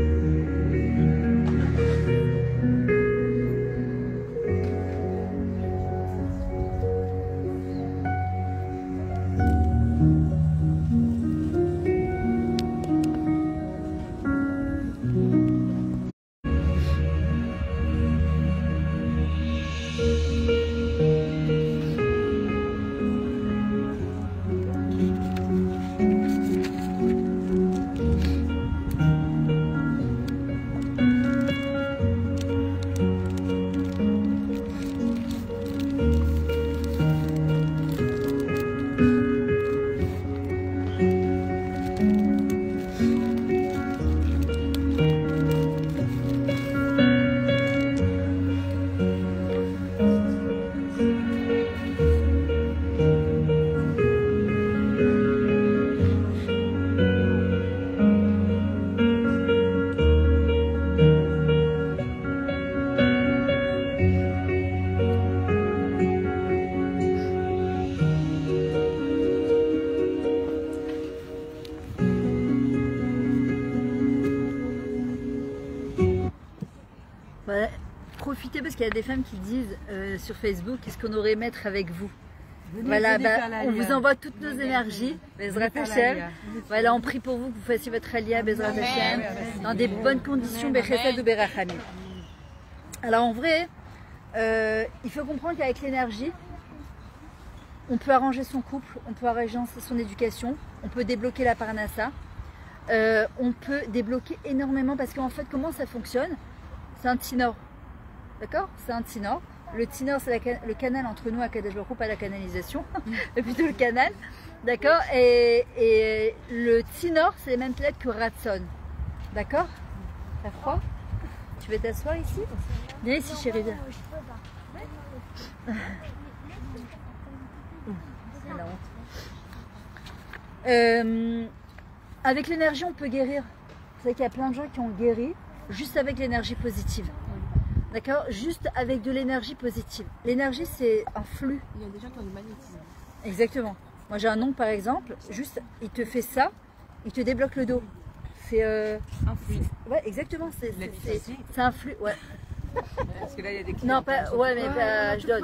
qu'il y a des femmes qui disent sur Facebook, qu'est-ce qu'on aurait aimé être avec vous? Voilà, venez faire la on Alia. vous envoie toutes nos énergies, Bezrat faire la Hashem. Alia. Voilà, on prie pour vous que vous fassiez votre Alia, Bezrat Hashem, dans des bonnes conditions, Bechesed ou Berachamim. Alors en vrai, il faut comprendre qu'avec l'énergie, on peut arranger son couple, on peut arranger son éducation, on peut débloquer la parnassa, on peut débloquer énormément parce qu'en fait, comment ça fonctionne? C'est un tinor, d'accord? C'est un tinor. Le tinor, c'est le canal entre nous à Kadosh Baruch Hu, pas la canalisation, mais plutôt le canal, d'accord? Et le tinor, c'est les mêmes lettres que ratson, d'accord? T'as froid? Tu veux t'asseoir ici? Viens ici, chérie, viens. C'est la honte. Avec l'énergie, on peut guérir. Vous savez qu'il y a plein de gens qui ont guéri juste avec l'énergie positive. D'accord? Juste avec de l'énergie positive. L'énergie, c'est un flux. Il y a des gens qui ont du magnétisme. Exactement. Moi, j'ai un oncle, par exemple, juste, il te fait ça, il te débloque le dos. C'est un flux. Ouais, exactement. C'est un flux, ouais. Parce que là, il y a des clients. Non, pas, ouais, mais pas Ashdod.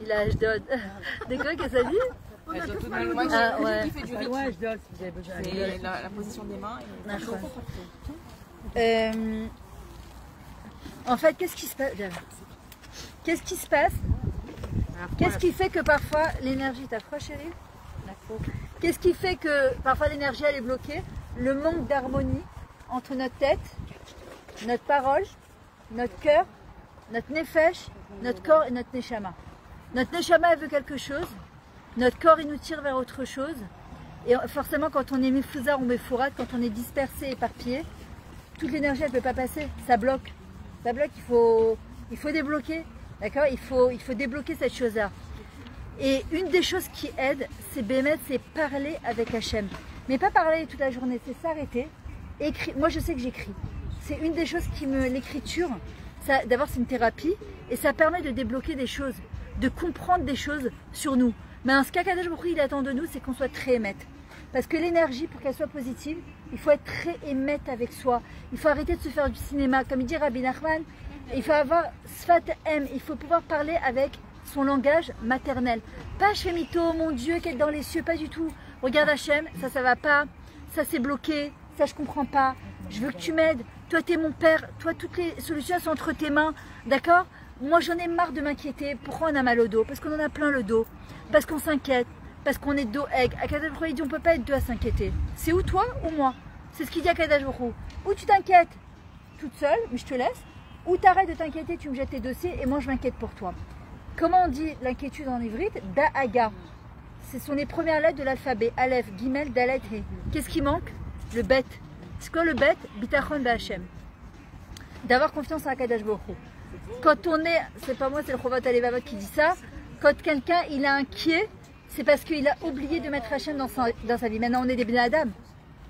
Il a Ashdod. De quoi qu'est-ce que ça dit? Moi, Ah, ouais. j'ai kiffé du rythme. Ouais, je donne si vous avez besoin. C'est la position des mains. En fait, qu'est-ce qui se passe? Qu'est-ce qui se passe? Qu'est-ce qui fait que parfois l'énergie... T'as froid, chérie? Qu'est-ce qui fait que parfois l'énergie elle est bloquée? Le manque d'harmonie entre notre tête, notre parole, notre cœur, notre nefesh, notre corps et notre neshama. Notre neshama elle veut quelque chose, notre corps il nous tire vers autre chose. Et forcément quand on est méfouzard ou méfourade, quand on est dispersé, éparpillé, toute l'énergie elle ne peut pas passer, ça bloque. Ça bloque, il faut débloquer, d'accord? Il faut débloquer cette chose-là. Et une des choses qui aide, c'est Bémet, c'est parler avec Hachem. Mais pas parler toute la journée, c'est s'arrêter, écrire. Moi je sais que j'écris. C'est une des choses qui me... L'écriture, d'abord c'est une thérapie, et ça permet de débloquer des choses, de comprendre des choses sur nous. Mais ce qu'Akadosh Baruch Hu, il attend de nous, c'est qu'on soit très émette. Parce que l'énergie, pour qu'elle soit positive, il faut être très émette avec soi. Il faut arrêter de se faire du cinéma. Comme il dit Rabbi Nachman, il faut avoir Sfat M, il faut pouvoir parler avec son langage maternel. Pas Hashemito, mon Dieu qui est dans les cieux, pas du tout. Regarde Hachem, ça va pas, ça c'est bloqué, ça je comprends pas. Je veux que tu m'aides. Toi t'es mon père, toi toutes les solutions sont entre tes mains, d'accord? Moi j'en ai marre de m'inquiéter. Pourquoi on a mal au dos? Parce qu'on en a plein le dos, parce qu'on s'inquiète. Parce qu'on est dos egg. Akadosh Baruch Hu, il dit on ne peut pas être deux à s'inquiéter. C'est ou toi ou moi. C'est ce qu'il dit à Akadosh Baruch Hu. Ou tu t'inquiètes toute seule, mais je te laisse. Ou tu arrêtes de t'inquiéter, tu me jettes tes dossiers et moi je m'inquiète pour toi. Comment on dit l'inquiétude en ivrite? Da'aga. Ce sont les premières lettres de l'alphabet. Aleph, Gimel, Dalet, He. Qu'est-ce qui manque? Le bet. C'est quoi le bet? Bitachon ba'Hashem. D'avoir confiance en Akadosh Baruch Hu. Quand on est, c'est pas moi, c'est le Chovat Alevavot qui dit ça. Quand quelqu'un il est inquiet, c'est parce qu'il a oublié de mettre Hachem dans sa vie. Maintenant, on est des Ben Adam.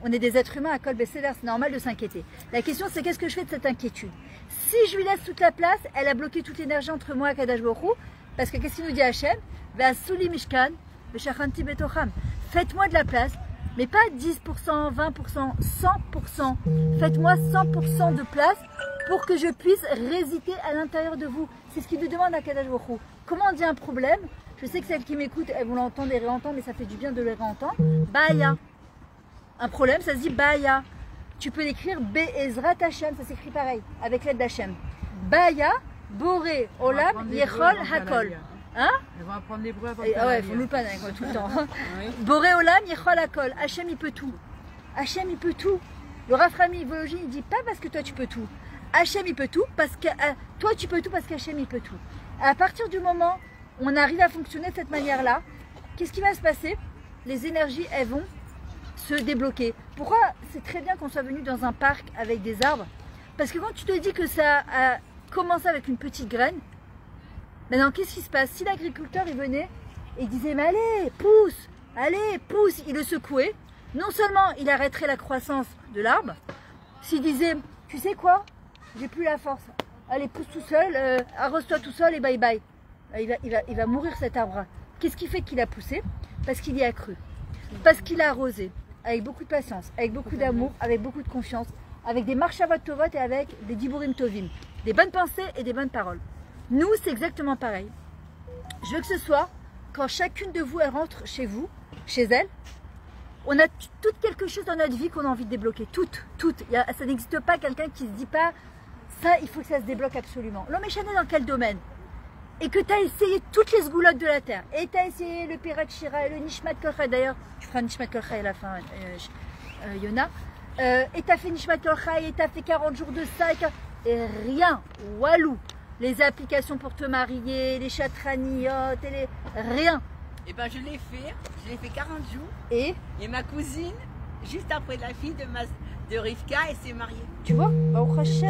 On est des êtres humains à Kol Besséder. C'est normal de s'inquiéter. La question, c'est qu'est-ce que je fais de cette inquiétude? Si je lui laisse toute la place, elle a bloqué toute l'énergie entre moi et Kadosh Baruch Hu. Parce que qu'est-ce qu'il nous dit Hachem? Ve'asuli mishkan, ve'shachanti betocham. Faites-moi de la place, mais pas 10%, 20%, 100%. Faites-moi 100% de place pour que je puisse résider à l'intérieur de vous. C'est ce qu'il nous demande à Kadosh Baruch Hu. Comment on dit un problème? Je sais que celles qui m'écoutent, elles vont l'entendre et réentendre, mais ça fait du bien de le réentendre. Baya. Un problème, ça se dit Baya. Tu peux l'écrire Be'ezrat Hashem, ça s'écrit pareil, avec l'aide d'Hachem. Baya, Boré, Olam, Yechol, Hakol. Hein? Ils vont apprendre l'hébreu avant. Ah ouais, il faut nous pas avec moi tout le temps. Boré, Olam, Yechol, Hakol. Hachem, il peut tout. Hachem, il peut tout. Le Rav Rami Vologine, il dit pas parce que toi tu peux tout. Hachem, il peut tout parce que toi tu peux tout parce qu'Hachem, il peut tout. À partir du moment on arrive à fonctionner de cette manière-là, qu'est-ce qui va se passer? Les énergies, elles vont se débloquer. Pourquoi c'est très bien qu'on soit venu dans un parc avec des arbres? Parce que quand tu te dis que ça a commencé avec une petite graine, maintenant qu'est-ce qui se passe? Si l'agriculteur il venait et il disait mais allez, pousse, il le secouait, non seulement il arrêterait la croissance de l'arbre, s'il disait tu sais quoi, j'ai plus la force, allez pousse tout seul, arrose-toi tout seul et bye bye. Il va mourir cet arbre. Qu'est-ce qui fait qu'il a poussé? Parce qu'il y a cru. Parce qu'il a arrosé. Avec beaucoup de patience, avec beaucoup d'amour, avec beaucoup de confiance, avec des marchavot tovot et avec des diburim tovim. Des bonnes pensées et des bonnes paroles. Nous, c'est exactement pareil. Je veux que ce soit, quand chacune de vous, elle rentre chez vous, chez elle, on a toutes quelque chose dans notre vie qu'on a envie de débloquer. Toutes. Ça n'existe pas quelqu'un qui se dit pas, ça, il faut que ça se débloque absolument. L'homme échané dans quel domaine? Et que tu as essayé toutes les sgoulottes de la terre. Et tu as essayé le Pirat Shira et le Nishmat Kolcha. D'ailleurs, tu feras Nishmat Kolcha à la fin, Yona. Et tu as fait Nishmat Kolcha et tu as fait 40 jours de ça. Et rien. Walou. Les applications pour te marier, les chatraniotes, rien. Et ben je l'ai fait 40 jours. Et ma cousine, juste après la fille de Rivka, elle s'est mariée. Tu vois, Baruch Hashem.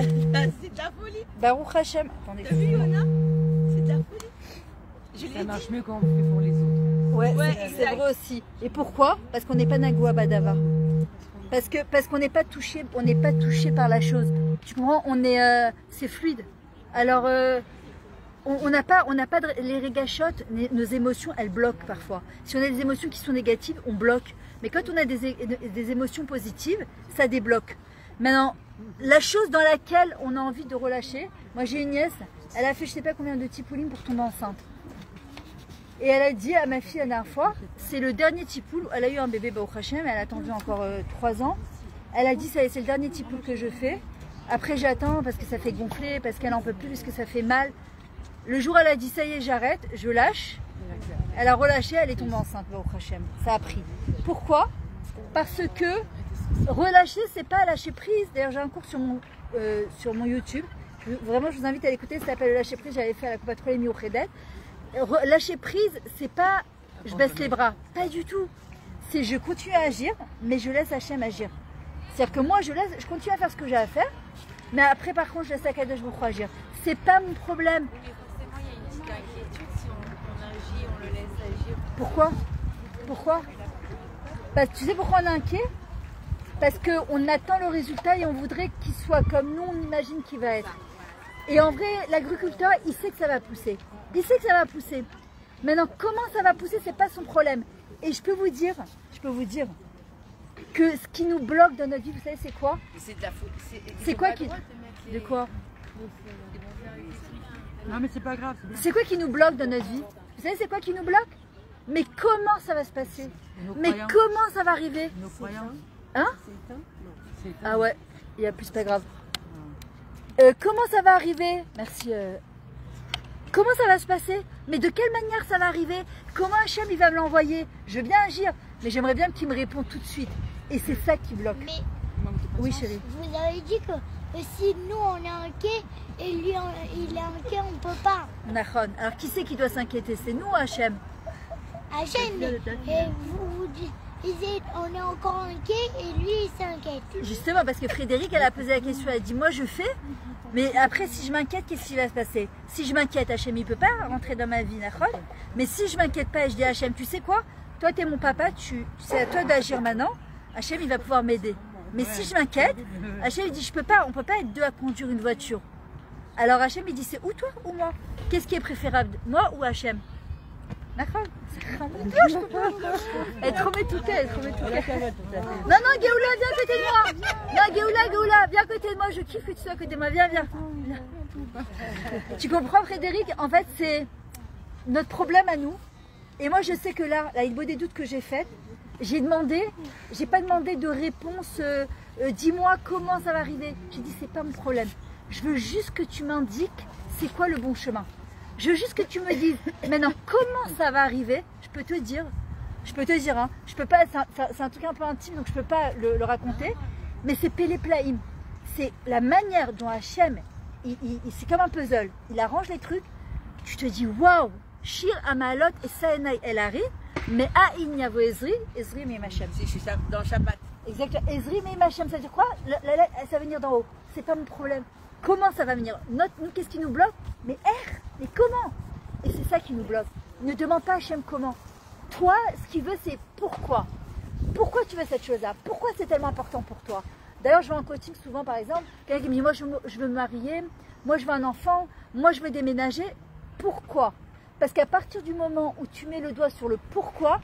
C'est de la folie. Baruch Hashem. Attendez. T'as vu, Yona? C'est de la folie. Ça marche mieux quand on le fait pour les autres. Ouais, c'est vrai aussi. Et pourquoi? Parce qu'on n'est pas Nagoua Badava. Parce qu'on n'est pas touché, par la chose. Tu comprends? C'est fluide. Alors, on n'a pas les régachotes, nos émotions, elles bloquent parfois. Si on a des émotions qui sont négatives, on bloque. Mais quand on a des émotions positives, ça débloque. Maintenant, la chose dans laquelle on a envie de relâcher, moi j'ai une nièce, elle a fait je sais pas combien de tipoulim pour tomber enceinte. Et elle a dit à ma fille la dernière fois, c'est le dernier tipoul, elle a eu un bébé Baruch Hashem, elle a attendu encore 3 ans. Elle a dit c'est le dernier tipoul que je fais. Après j'attends parce que ça fait gonfler, parce qu'elle en peut plus, parce que ça fait mal. Le jour elle a dit ça y est j'arrête, je lâche. Elle a relâché, elle est tombée enceinte Baruch Hashem. Ça a pris. Pourquoi? Parce que relâcher c'est pas lâcher prise. D'ailleurs j'ai un cours sur mon YouTube. Vraiment je vous invite à l'écouter, ça s'appelle le lâcher prise, j'avais fait à la Coupe Patrouille au Khedet. Lâcher prise c'est pas je baisse les bras, pas du tout. C'est je continue à agir, mais je laisse Hachem agir. C'est-à-dire que moi je continue à faire ce que j'ai à faire. Mais après, par contre, je laisse Akadosh Baruch Hu agir. C'est pas mon problème. Mais forcément, il y a une petite inquiétude si on agit, on le laisse agir. Pourquoi? Parce que tu sais pourquoi on est inquiet? Parce qu'on attend le résultat et on voudrait qu'il soit comme nous, on imagine qu'il va être. Et en vrai, l'agriculteur, il sait que ça va pousser. Maintenant, comment ça va pousser, c'est pas son problème. Et je peux vous dire que ce qui nous bloque dans notre vie, vous savez, c'est quoi? C'est de la faute. C'est quoi qui... De quoi? Non mais c'est pas grave. C'est quoi qui nous bloque dans notre vie? Vous savez, c'est quoi qui nous bloque? Mais comment ça va se passer? Mais comment ça va arriver? Nos croyances. Hein? C'est éteint. Ah ouais, il y a plus, pas grave. Comment ça va arriver? Merci. Comment ça va se passer? Mais de quelle manière ça va arriver? Comment Hachem il va me l'envoyer? Je veux bien agir, mais j'aimerais bien qu'il me réponde tout de suite. Et c'est ça qui bloque. Mais oui, chérie. vous avez dit que si nous on est inquiet et lui il est inquiet, on peut pas. Nachon. Alors qui c'est qui doit s'inquiéter? C'est nous ou Hachem? Hachem, et vous disiez on est encore inquiet et lui il s'inquiète. Justement, parce que Frédéric, elle a posé la question, elle a dit, moi je fais, mais après si je m'inquiète, qu'est-ce qui va se passer? Si je m'inquiète, Hachem il peut pas rentrer dans ma vie, Nachon. Mais si je m'inquiète pas et je dis à Hachem, tu sais quoi? Toi tu es mon papa, c'est à toi d'agir maintenant, Hachem il va pouvoir m'aider. Mais si je m'inquiète, Hachem il dit, on peut pas être deux à conduire une voiture. Alors Hachem il dit, c'est ou toi ou moi? Qu'est-ce qui est préférable, moi ou Hachem? D'accord. Elle est trop métoukée, Non, Géoula, viens à côté de moi. Non, Géoula, viens à côté de moi. Je kiffe que tu sois à côté de moi. Viens. Tu comprends, Frédéric? En fait, c'est notre problème à nous. Et moi, je sais que là, il beau des doutes que j'ai fait, j'ai pas demandé de réponse. Dis-moi comment ça va arriver. J'ai dit, c'est pas mon problème. Je veux juste que tu m'indiques c'est quoi le bon chemin. Je veux juste que tu me dises maintenant comment ça va arriver. Je peux te dire, hein, je peux pas, c'est un truc un peu intime donc je peux pas le raconter, mais c'est Pélé Plaïm. C'est la manière dont Hachem, c'est comme un puzzle, il arrange les trucs, tu te dis waouh, Shir Amalot et Saenai El Hari, mais Aïn Yavo Ezri Meim Hachem. C'est dans le Shabbat. Exactement, Ezri Meim Hachem, ça veut dire quoi? Ça va venir d'en haut, c'est pas mon problème. Comment ça va venir? Nous, qu'est-ce qui nous bloque? Mais mais comment? Et c'est ça qui nous bloque. Ne demande pas à Hachem comment. Toi, ce qu'il veut, c'est pourquoi. Pourquoi tu veux cette chose-là? Pourquoi c'est tellement important pour toi? D'ailleurs, je vais en coaching souvent, par exemple, quelqu'un qui me dit, moi, je veux me marier, moi, je veux un enfant, moi, je veux déménager. Pourquoi? Parce qu'à partir du moment où tu mets le doigt sur le pourquoi,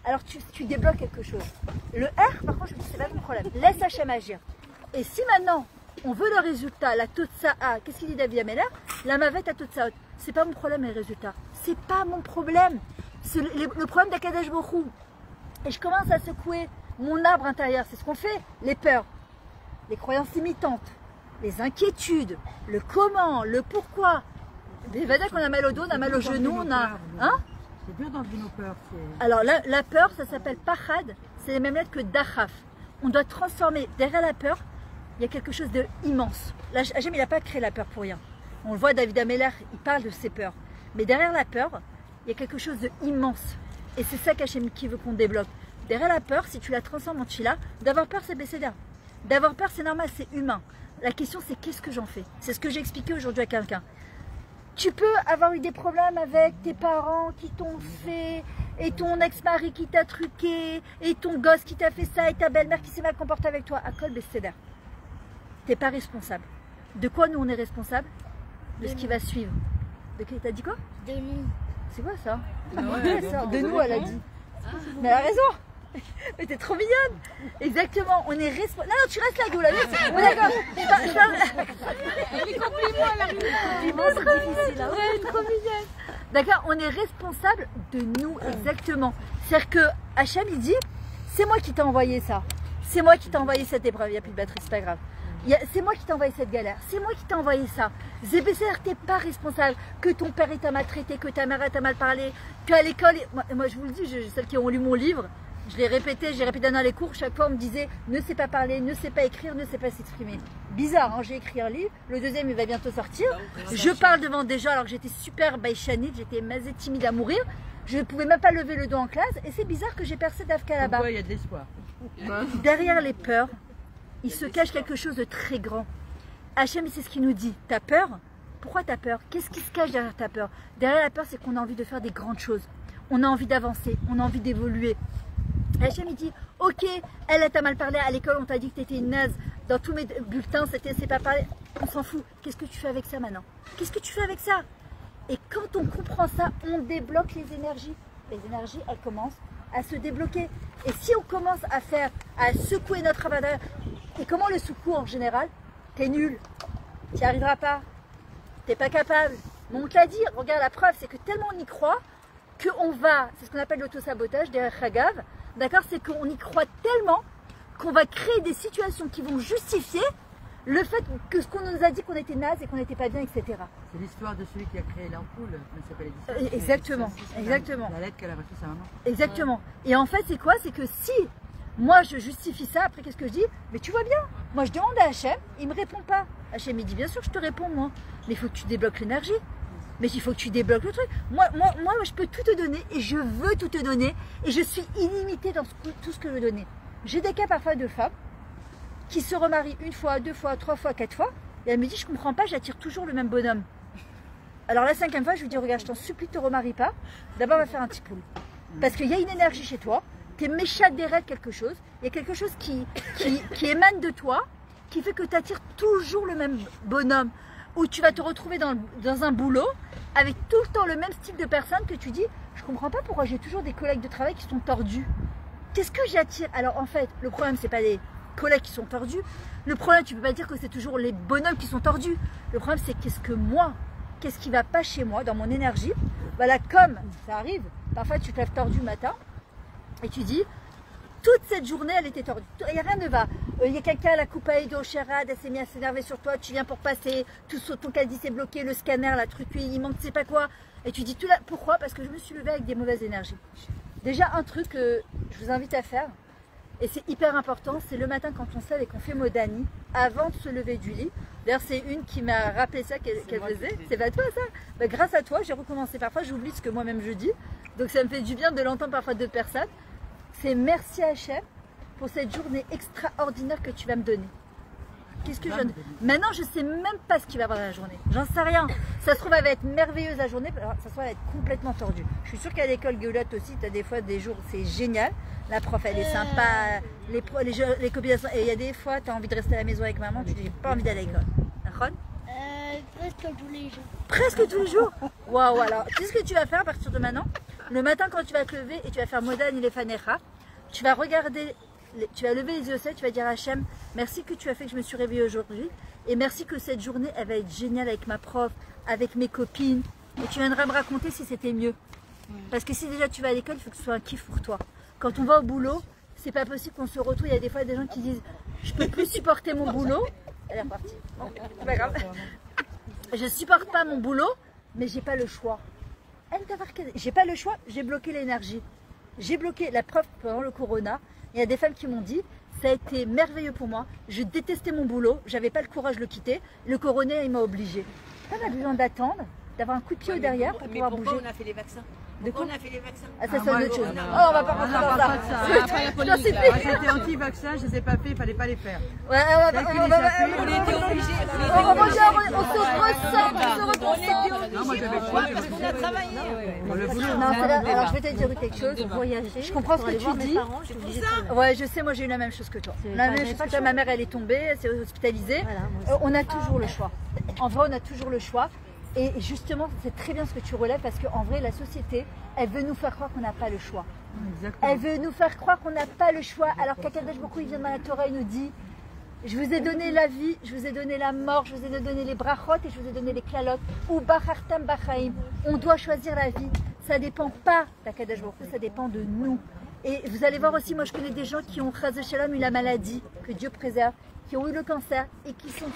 alors tu débloques quelque chose. Le R, par contre, je me dis, c'est pas mon problème. Laisse Hachem agir. Et si maintenant, On veut le résultat, la totsa'a. Qu'est-ce qu'il dit David Ameller? La mavette à totsaot. C'est pas mon problème les résultats. C'est pas mon problème. C'est le problème d'Akadosh Baruch Hu. Et je commence à secouer mon arbre intérieur. C'est ce qu'on fait. Les peurs, les croyances limitantes, les inquiétudes, le comment, le pourquoi. Mais va dire qu'on a mal au dos, on a mal au genou, on a... Hein? C'est dur d'enlever nos peurs. Alors la peur, ça s'appelle pachad. C'est les mêmes lettres que dachaf. On doit transformer. Derrière la peur, il y a quelque chose d'immense. Là, Hachem, il n'a pas créé la peur pour rien. On le voit, David Ameller, il parle de ses peurs. Mais derrière la peur, il y a quelque chose d'immense. Et c'est ça qu'Hachem qui veut qu'on débloque. Derrière la peur, si tu la transformes en tchila, d'avoir peur, c'est bécéda. D'avoir peur, c'est normal, c'est humain. La question, c'est qu'est-ce que j'en fais? C'est ce que j'ai expliqué aujourd'hui à quelqu'un. Tu peux avoir eu des problèmes avec tes parents qui t'ont fait, et ton ex-mari qui t'a truqué, et ton gosse qui t'a fait ça, et ta belle-mère qui s'est mal comportée avec toi. À col bécéda. Tu n'es pas responsable. De quoi nous on est responsable? De ce qui va suivre. T'as dit quoi? De nous. C'est quoi ça? De nous, elle a dit. Mais elle a raison. Mais t'es trop mignonne. Exactement. On est responsable. Non, tu restes là, Goula. Bon, d'accord. Les compliments, elle arrive. Difficile, hein. Ouais, trop mignonne. D'accord. On est responsable de nous, exactement. C'est-à-dire que Hachem, il dit, c'est moi qui t'ai envoyé ça. C'est moi qui t'ai envoyé cette épreuve. Il n'y a plus de batterie, c'est pas grave. C'est moi qui t'ai envoyé cette galère, c'est moi qui t'ai envoyé ça. ZBCR, t'es pas responsable que ton père t'a maltraité, que ta mère t'a mal parlé, qu'à l'école, moi je vous le dis, celles qui ont lu mon livre, je l'ai répété, j'ai répété dans les cours, chaque fois on me disait ne sait pas parler, ne sait pas écrire, ne sait pas s'exprimer. Bizarre, hein, j'ai écrit un livre, le deuxième il va bientôt sortir, je parle devant des gens alors que j'étais super baïchanite, j'étais mazée timide à mourir, je ne pouvais même pas lever le dos en classe et c'est bizarre que j'ai percé d'Afka là-bas. Pourquoi il y a de l'espoir? Derrière les peurs, il se cache quelque chose de très grand. Hachem, c'est ce qu'il nous dit. T'as peur? Pourquoi t'as peur? Qu'est-ce qui se cache derrière ta peur? Derrière la peur, c'est qu'on a envie de faire des grandes choses. On a envie d'avancer, on a envie d'évoluer. Hachem, il dit, ok, elle t'a mal parlé à l'école, on t'a dit que t'étais une naze. Dans tous mes bulletins, c'était c'est pas parlé. On s'en fout. Qu'est-ce que tu fais avec ça maintenant? Qu'est-ce que tu fais avec ça? Et quand on comprend ça, on débloque les énergies. Les énergies, elles commencent à se débloquer. Et si on commence à secouer notre intérieur, et comment le secoue en général? T'es nul, tu n'y arriveras pas, t'es pas capable. Mais on te l'a dit, regarde la preuve, c'est que tellement on y croit qu'on va, c'est ce qu'on appelle l'autosabotage, derrière Hagav, d'accord? C'est qu'on y croit tellement qu'on va créer des situations qui vont justifier le fait que ce qu'on nous a dit qu'on était naze et qu'on n'était pas bien, etc. C'est l'histoire de celui qui a créé l'ampoule, mais ça s'appelle Edison. Exactement, exactement. La lettre qu'elle a reçue sa maman. Exactement. Et en fait, c'est quoi? C'est que si moi je justifie ça, après qu'est-ce que je dis? Mais tu vois bien, moi je demande à Hachem, il ne me répond pas. Hachem il dit bien sûr je te réponds moi, mais il faut que tu débloques l'énergie. Mais il faut que tu débloques le truc. Moi je peux tout te donner et je veux tout te donner et je suis illimitée dans tout ce que je veux donner. J'ai des cas parfois de femmes qui se remarient une fois, deux fois, trois fois, quatre fois et elle me dit je comprends pas, j'attire toujours le même bonhomme. Alors la cinquième fois je lui dis regarde je t'en supplie te remarie pas, d'abord on va faire un petit pool. Parce qu'il y a une énergie chez toi, tu es méchant des rêves quelque chose, il y a quelque chose qui émane de toi, qui fait que tu attires toujours le même bonhomme, où tu vas te retrouver dans un boulot avec tout le temps le même style de personne que tu dis, je comprends pas pourquoi j'ai toujours des collègues de travail qui sont tordus. Qu'est-ce que j'attire? Alors en fait, le problème c'est pas les collègues qui sont tordus, le problème tu peux pas dire que c'est toujours les bonhommes qui sont tordus, le problème c'est qu'est-ce qui va pas chez moi, dans mon énergie. Voilà, comme ça arrive, parfois tu te lèves tordu le matin, et tu dis, toute cette journée, elle était tordue. Il n'y a rien de va. Il y a quelqu'un, la coupe à Edo, Sherad, elle s'est mise à s'énerver sur toi, tu viens pour passer, tout ton caddie s'est bloqué, le scanner, la truc, il manque, tu sais pas quoi. Et tu dis, tout là, pourquoi? Parce que je me suis levée avec des mauvaises énergies. Déjà, un truc que je vous invite à faire, et c'est hyper important, c'est le matin quand on se lève et qu'on fait Modani, avant de se lever du lit. D'ailleurs, c'est une qui m'a rappelé ça qu'elle faisait. C'est pas toi ça? Bah, grâce à toi, j'ai recommencé. Parfois, j'oublie ce que moi-même je dis. Donc, ça me fait du bien de l'entendre parfois d'autres personnes. C'est merci Hachem pour cette journée extraordinaire que tu vas me donner. Qu'est-ce que je donne? Maintenant, je sais même pas ce qu'il va y avoir dans la journée. J'en sais rien. Ça se trouve, elle va être merveilleuse la journée. Ça se trouve, elle va être complètement tordue. Je suis sûre qu'à l'école Gueulette aussi, tu as des fois des jours, c'est génial. La prof, elle est sympa. Les copines, et il y a des fois, tu as envie de rester à la maison avec maman, tu dis, j'ai pas envie d'aller à l'école. Presque tous les jours. Presque tous les jours? Waouh, alors, tu sais ce que tu vas faire à partir de maintenant? Le matin, quand tu vas te lever et tu vas faire Modan il est fanecha, tu vas regarder tu vas lever les yeux au ciel, tu vas dire à Hachem, merci que tu as fait que je me suis réveillée aujourd'hui et merci que cette journée, elle va être géniale avec ma prof, avec mes copines et tu viendras me raconter si c'était mieux. Parce que si déjà tu vas à l'école, il faut que ce soit un kiff pour toi. Quand on va au boulot, c'est pas possible qu'on se retrouve, il y a des fois des gens qui disent, je peux plus supporter mon boulot. Elle est repartie. Bon, c'est pas grave. Je supporte pas mon boulot, mais j'ai pas le choix. J'ai pas le choix, j'ai bloqué l'énergie. J'ai bloqué la preuve pendant le corona. Il y a des femmes qui m'ont dit, ça a été merveilleux pour moi. Je détestais mon boulot, j'avais pas le courage de le quitter. Le corona, il m'a obligée. On a besoin d'attendre, d'avoir un coup de pied au derrière pour pouvoir bouger. On a fait les vaccins. De quoi on a fait les vaccins. Ah, ça sonne autre chose. non. Oh, on va pas rentrer dans ça. J'étais anti-vaccin, je ne les ai pas fait, il fallait pas les faire. Ouais, On était obligés. On se ressent, on se reconcentre. Non, moi j'avais choix. Parce qu'on a travaillé. Le boulot. Non, alors je vais te dire quelque chose. Voyager. Je comprends ce que tu dis. Ouais, je sais, moi j'ai eu la même chose que toi. La même chose que toi, ma mère elle est tombée, elle s'est hospitalisée. On a toujours le choix. En vrai, on a toujours le choix. Et justement, c'est très bien ce que tu relèves parce qu'en vrai, la société, elle veut nous faire croire qu'on n'a pas le choix. Exactement. Elle veut nous faire croire qu'on n'a pas le choix. Alors qu'Akadosh Baruch Hu, il vient dans la Torah, il nous dit, je vous ai donné la vie, je vous ai donné la mort, je vous ai donné les brachot et je vous ai donné les klalotes. Ou bachartam bachaim. On doit choisir la vie. Ça ne dépend pas d'Akadosh Baruch Hu, ça dépend de nous. Et vous allez voir aussi, moi je connais des gens qui ont chas v'shalom eu la maladie, que Dieu préserve, qui ont eu le cancer et qui sont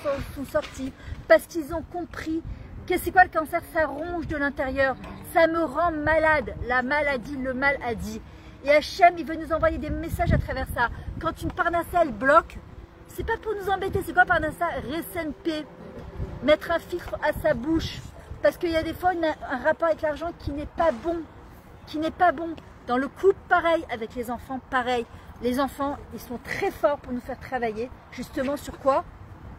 sortis parce qu'ils ont compris. C'est quoi le cancer? Ça ronge de l'intérieur, ça me rend malade, la maladie, le mal a dit. Et Hachem, il veut nous envoyer des messages à travers ça. Quand une parnassa, elle bloque, c'est pas pour nous embêter, c'est quoi parnassa? Ressenpe, mettre un filtre à sa bouche. Parce qu'il y a des fois un rapport avec l'argent qui n'est pas bon, Dans le couple, pareil, avec les enfants, pareil. Les enfants, ils sont très forts pour nous faire travailler, justement sur quoi?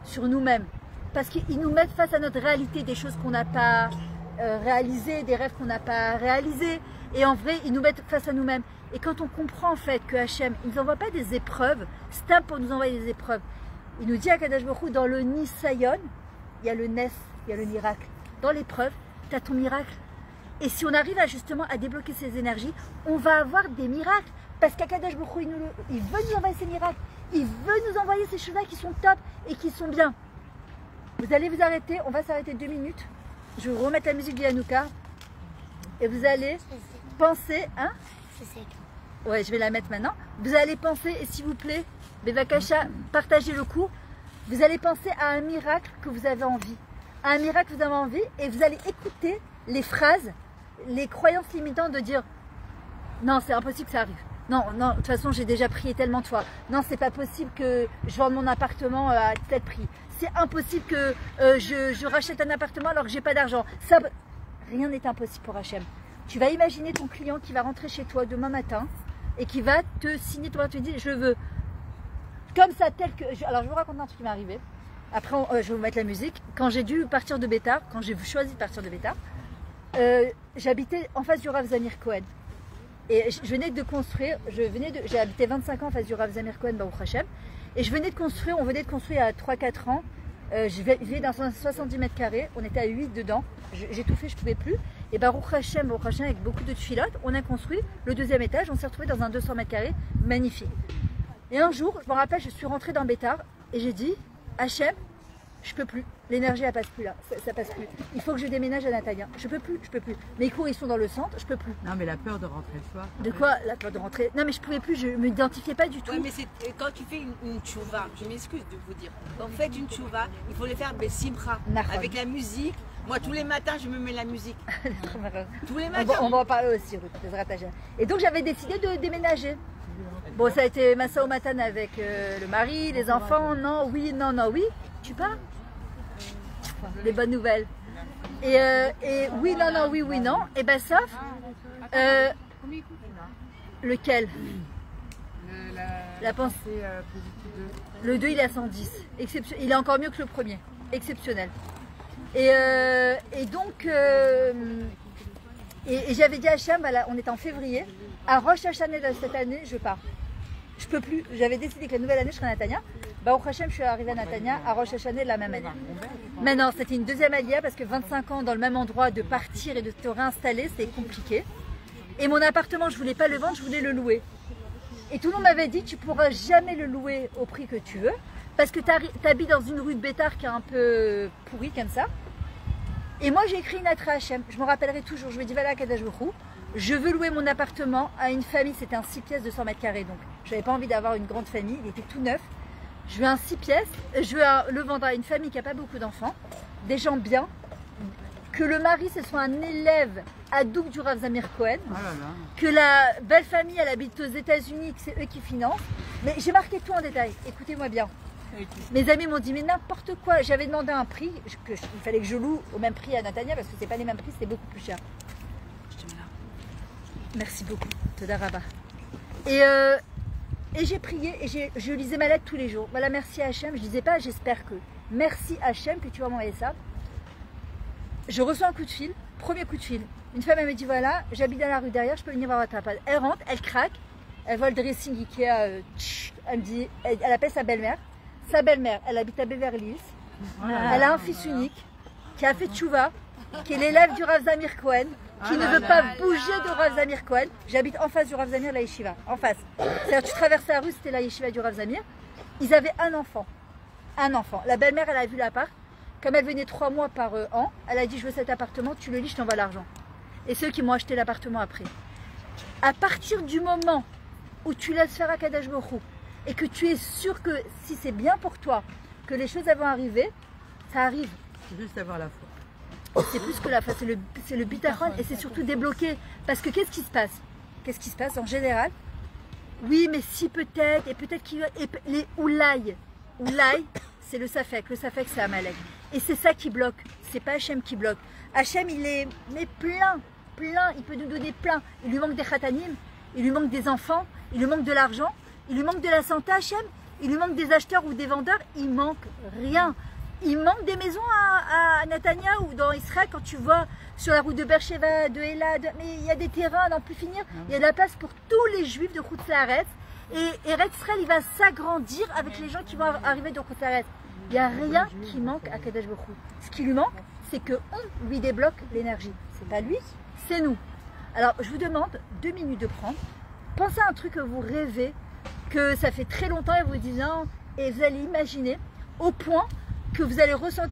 Sur nous-mêmes. Parce qu'ils nous mettent face à notre réalité, des choses qu'on n'a pas réalisées, des rêves qu'on n'a pas réalisés. Et en vrai, ils nous mettent face à nous-mêmes. Et quand on comprend en fait que Hachem, il ne nous envoie pas des épreuves, c'est un pour nous envoyer des épreuves. Il nous dit à Kadosh Baruch Hu, dans le Nisayon, il y a le Nes, il y a le miracle. Dans l'épreuve, tu as ton miracle. Et si on arrive justement à débloquer ces énergies, on va avoir des miracles. Parce qu'Akadosh Baruch Hu, il veut nous envoyer ces miracles. Il veut nous envoyer ces choses-là qui sont top et qui sont bien. Vous allez vous arrêter, on va s'arrêter 2 minutes. Je vais remettre la musique de Hanouka. Et vous allez penser, hein? Ouais, je vais la mettre maintenant. Vous allez penser, et s'il vous plaît, Bevakasha, partagez le cours. Vous allez penser à un miracle que vous avez envie. À un miracle que vous avez envie, et vous allez écouter les phrases, les croyances limitantes de dire non, c'est impossible que ça arrive. Non, non, de toute façon, j'ai déjà prié tellement de fois. Non, c'est pas possible que je vende mon appartement à tel prix. C'est impossible que je rachète un appartement alors que j'ai pas d'argent. Rien n'est impossible pour Hachem. Tu vas imaginer ton client qui va rentrer chez toi demain matin et qui va te signer ton te dire je veux comme ça tel que. Alors je vous raconte un truc qui m'est arrivé. Après je vais vous mettre la musique. Quand j'ai dû partir de Bétar, quand j'ai choisi de partir de Bétar, j'habitais en face du Rav Zamir Cohen. Et je venais de construire, j'ai habité 25 ans en face du Rav Zamir Cohen Baruch Hashem. Et on venait de construire à 3-4 ans. Je vivais dans 70 mètres carrés, on était à 8 dedans. J'ai tout fait, je ne pouvais plus. Et Baruch Hashem, avec beaucoup de tfilotes, on a construit le 2e étage. On s'est retrouvé dans un 200 mètres carrés magnifique. Et un jour, je me rappelle, je suis rentrée dans Bétar et j'ai dit Hachem, je peux plus. L'énergie, elle passe plus là. Ça passe plus. Il faut que je déménage à Nathalia. Je peux plus. Mes cours, ils sont dans le centre, je peux plus. Non, mais la peur de rentrer le soir. De quoi? La peur de rentrer? Non, mais je pouvais plus, je ne m'identifiais pas du tout. Oui, mais quand tu fais une tchouva, je m'excuse de vous dire, quand vous faites une tchouva, il faut le faire simcha, avec la musique. Moi, tous les matins, je me mets la musique. Tous les matins. On va en parler aussi, Ruth. Et donc, j'avais décidé de déménager. Bon, ça a été massa au matin avec le mari, les enfants. Non, oui, non, non, oui. Tu pars? Des bonnes nouvelles. Et oui, non, non, oui, oui, non. Et ben sauf lequel? La pensée le 2, il est à 110. Il est encore mieux que le premier. Exceptionnel. Et donc j'avais dit à Hachem, voilà, on est en février, à Rosh Hashanah de cette année, je pars. Je peux plus. J'avais décidé que la nouvelle année, je serai à Natania. Baruch Hashem, je suis arrivée à Natania, à Rosh Hashanah la même année. Maintenant, c'était une deuxième alia parce que 25 ans dans le même endroit, de partir et de te réinstaller, c'était compliqué. Et mon appartement, je voulais pas le vendre, je voulais le louer. Et tout le monde m'avait dit, tu pourras jamais le louer au prix que tu veux, parce que tu habites dans une rue de Bétard qui est un peu pourrie comme ça. Et moi, j'ai écrit une lettre à Hachem. Je me rappellerai toujours. Je lui ai dit, voilà, Kadash Baruch Hu, je veux louer mon appartement à une famille. C'était un 6 pièces de 100 mètres carrés. Donc, je n'avais pas envie d'avoir une grande famille. Il était tout neuf. Je veux un 6 pièces. Je veux le vendre à une famille qui n'a pas beaucoup d'enfants. Des gens bien. Que le mari, ce soit un élève adouk du Rav Zamir Cohen. Oh là là. Que la belle famille, elle habite aux États-Unis, que c'est eux qui financent. Mais j'ai marqué tout en détail. Écoutez-moi bien. Mes amis m'ont dit, mais n'importe quoi. J'avais demandé un prix, il fallait que je loue au même prix à Natania, parce que c'est pas les mêmes prix, c'est beaucoup plus cher. Merci beaucoup, Toda Rabba. Et j'ai prié, et je lisais ma lettre tous les jours. Voilà, merci à Hachem. Je disais pas, j'espère que. Merci Hachem que tu vas m'envoyer ça. Je reçois un coup de fil, premier coup de fil. Une femme, elle me dit, voilà, j'habite dans la rue derrière, je peux venir voir votre appart. Elle rentre, elle craque, elle voit le dressing Ikea, elle me dit, elle appelle sa belle-mère. Sa belle-mère, elle habite à Beverly Hills. Elle a un fils unique qui a fait tchouva, qui est l'élève du Rav Zamir Cohen, qui ne veut pas bouger de Rav Zamir Cohen. J'habite en face du Rav Zamir, la yeshiva. En face. C'est-à-dire, tu traverses la rue, c'était la yeshiva du Rav Zamir. Ils avaient un enfant. Un enfant. La belle-mère, elle a vu l'appart. Comme elle venait 3 mois par an, elle a dit, je veux cet appartement, tu le lis, je t'envoie l'argent. Et ceux qui m'ont acheté l'appartement après. À partir du moment où tu laisses faire à Kadash Baruch Hu, et que tu es sûr que si c'est bien pour toi, que les choses vont arriver, ça arrive. C'est juste avoir la foi. C'est plus que la foi, c'est le bitachon et c'est surtout débloqué. Parce que qu'est-ce qui se passe? Qu'est-ce qui se passe en général? Oui, mais si peut-être, et peut-être qu'il y a les oulaï. Oulaï, c'est le safek c'est Amalek. Et c'est ça qui bloque, c'est pas Hachem qui bloque. Hachem, il est mais plein, il peut nous donner plein. Il lui manque des khatanim, il lui manque des enfants, il lui manque de l'argent. Il lui manque de la santé, Hachem. Il lui manque des acheteurs ou des vendeurs. Il manque rien. Il manque des maisons à Natania ou dans Israël quand tu vois sur la route de Beersheba, de Elad. Mais il y a des terrains à n'en plus finir. Il y a de la place pour tous les juifs de Chutz La'aretz. Et Eretz Israël, il va s'agrandir avec les gens qui vont arriver de Chutz La'aretz. Il n'y a rien qui manque à Kadash Baruch Hu. Ce qui lui manque, c'est qu'on lui débloque l'énergie. C'est pas lui, c'est nous. Alors, je vous demande 2 minutes de prendre. Pensez à un truc que vous rêvez, que ça fait très longtemps et vous dites non, et vous allez imaginer au point que vous allez ressentir.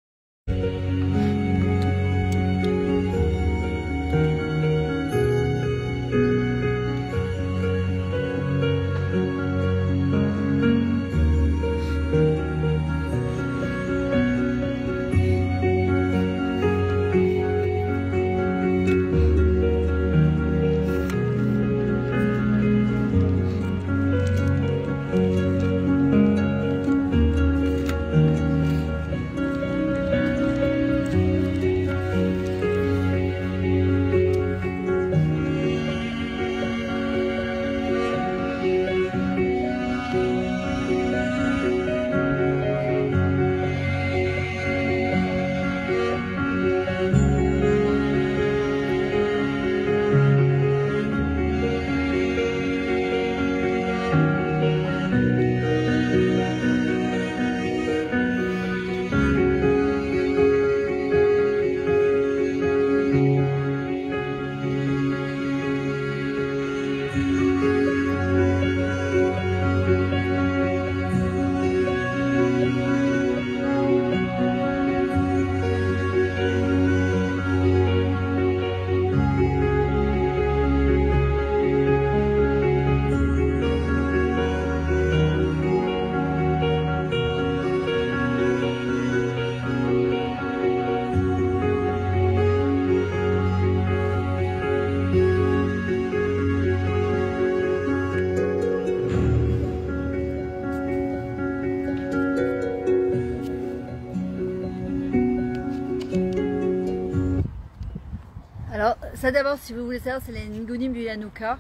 Alors, ça d'abord, si vous voulez savoir, c'est les Nigunim du Yanouka.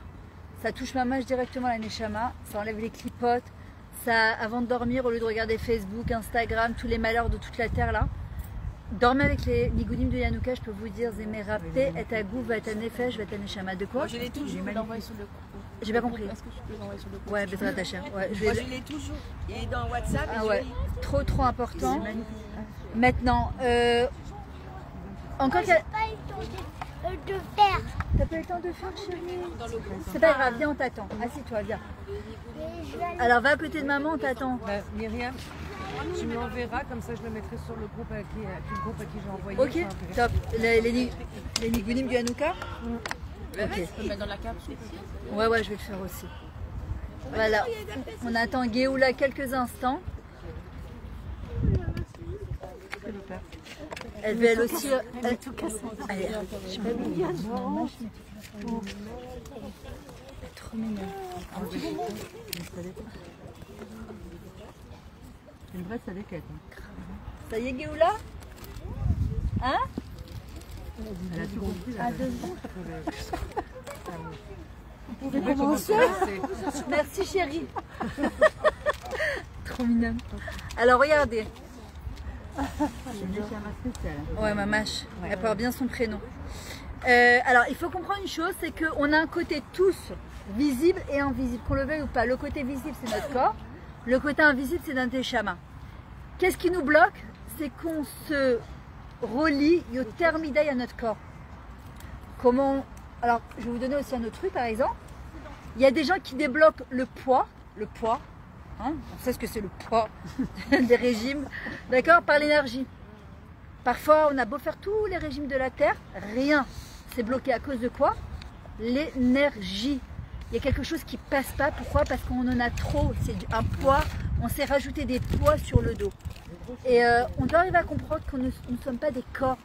Ça touche ma mâche directement à la Neshama. Ça enlève les clipotes. Ça, avant de dormir, au lieu de regarder Facebook, Instagram, tous les malheurs de toute la terre là, dormez avec les Nigunim de Yanouka. Je peux vous dire, Zemerapé, et à goût, va être nefesh, va être Neshama. De quoi? Moi, je l'ai toujours envoyé sur le groupe. J'ai pas compris. Est-ce que je peux l'envoyer sur le groupe? Ouais, Bezrat Hashem. Ouais, Moi, je l'ai toujours. Il est dans WhatsApp. Ah ouais, trop important. Maintenant, encore J'ai pas eu ton de faire. T'as pas eu le temps de faire, chérie? C'est pas grave, viens, on t'attend. Assis-toi, viens. Mais je vais aller- Alors va à côté de maman, on t'attend. Bah, Myriam, tu me l'enverras, comme ça je le mettrai sur le groupe avec qui j'ai envoyé. Ok, je l'enverrai. top. Les nigounim du Hanouka? Ok. Dans la capsule. Ouais, ouais, je vais le faire aussi. Voilà, on attend Géoula quelques instants. Elle veut elle aussi. Allez, je suis pas mignonne. Trop mignonne. C'est une vraie saléquette. Ça y est, Géoula? Hein? Elle a tout compris. À 2 secondes. Vous pouvez commencer. Merci, chérie. Trop mignonne. Alors, regardez. C'est une neshama spéciale. Ouais, ma mâche. Elle porte bien son prénom. Alors, il faut comprendre une chose, c'est qu'on a un côté tous visible et invisible, qu'on le veuille ou pas. Le côté visible, c'est notre corps. Le côté invisible, c'est notre neshama. Qu'est-ce qui nous bloque? C'est qu'on se relie yotermidai à notre corps. Comment? Alors, je vais vous donner aussi un autre truc, par exemple. Il y a des gens qui débloquent le poids. Hein, on sait ce que c'est le poids des régimes, d'accord, par l'énergie. Parfois, on a beau faire tous les régimes de la Terre, rien. C'est bloqué à cause de quoi? L'énergie. Il y a quelque chose qui passe pas. Pourquoi? Parce qu'on en a trop. C'est un poids. On s'est rajouté des poids sur le dos. Et on doit arriver à comprendre que nous ne sommes pas des corps.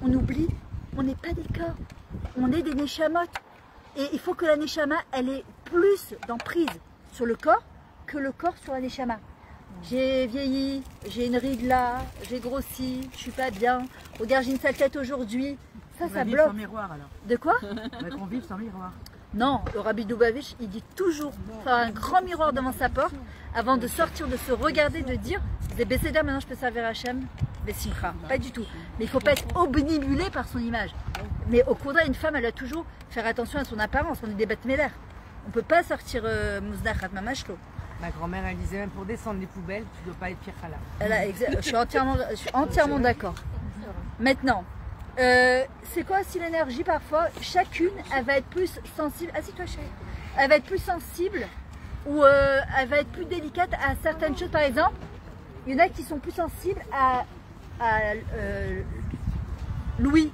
On oublie, on n'est pas des corps. On est des neshamot. Et il faut que la neshama, elle ait plus d'emprise sur le corps que le corps sur la neshama. J'ai vieilli, j'ai une ride là, j'ai grossi, je suis pas bien. Regarde, j'ai une sale tête aujourd'hui. Ça Vivre bloque. sans miroir alors. De quoi? On va qu'on vive sans miroir. Non, le Rabbi Dubavitch, il dit toujours faire un grand miroir devant sa porte avant de sortir, de se regarder, de dire c'est Besséda, maintenant je peux servir Hachem, Bessimcha. Pas du tout. Mais il ne faut pas être obnubilé par son image. Mais au contraire, une femme, elle doit toujours faire attention à son apparence. On est des bêtes mêlères. On ne peut pas sortir Mousdachat Mamashlo. Ma grand-mère, elle disait même pour descendre les poubelles, tu ne dois pas être Pirkhala. Je suis entièrement d'accord. Maintenant, c'est quoi aussi l'énergie parfois? Chacune, elle va être plus sensible. Assis-toi, chérie. Elle va être plus sensible ou elle va être plus délicate à certaines choses. Par exemple, il y en a qui sont plus sensibles à l'ouïe,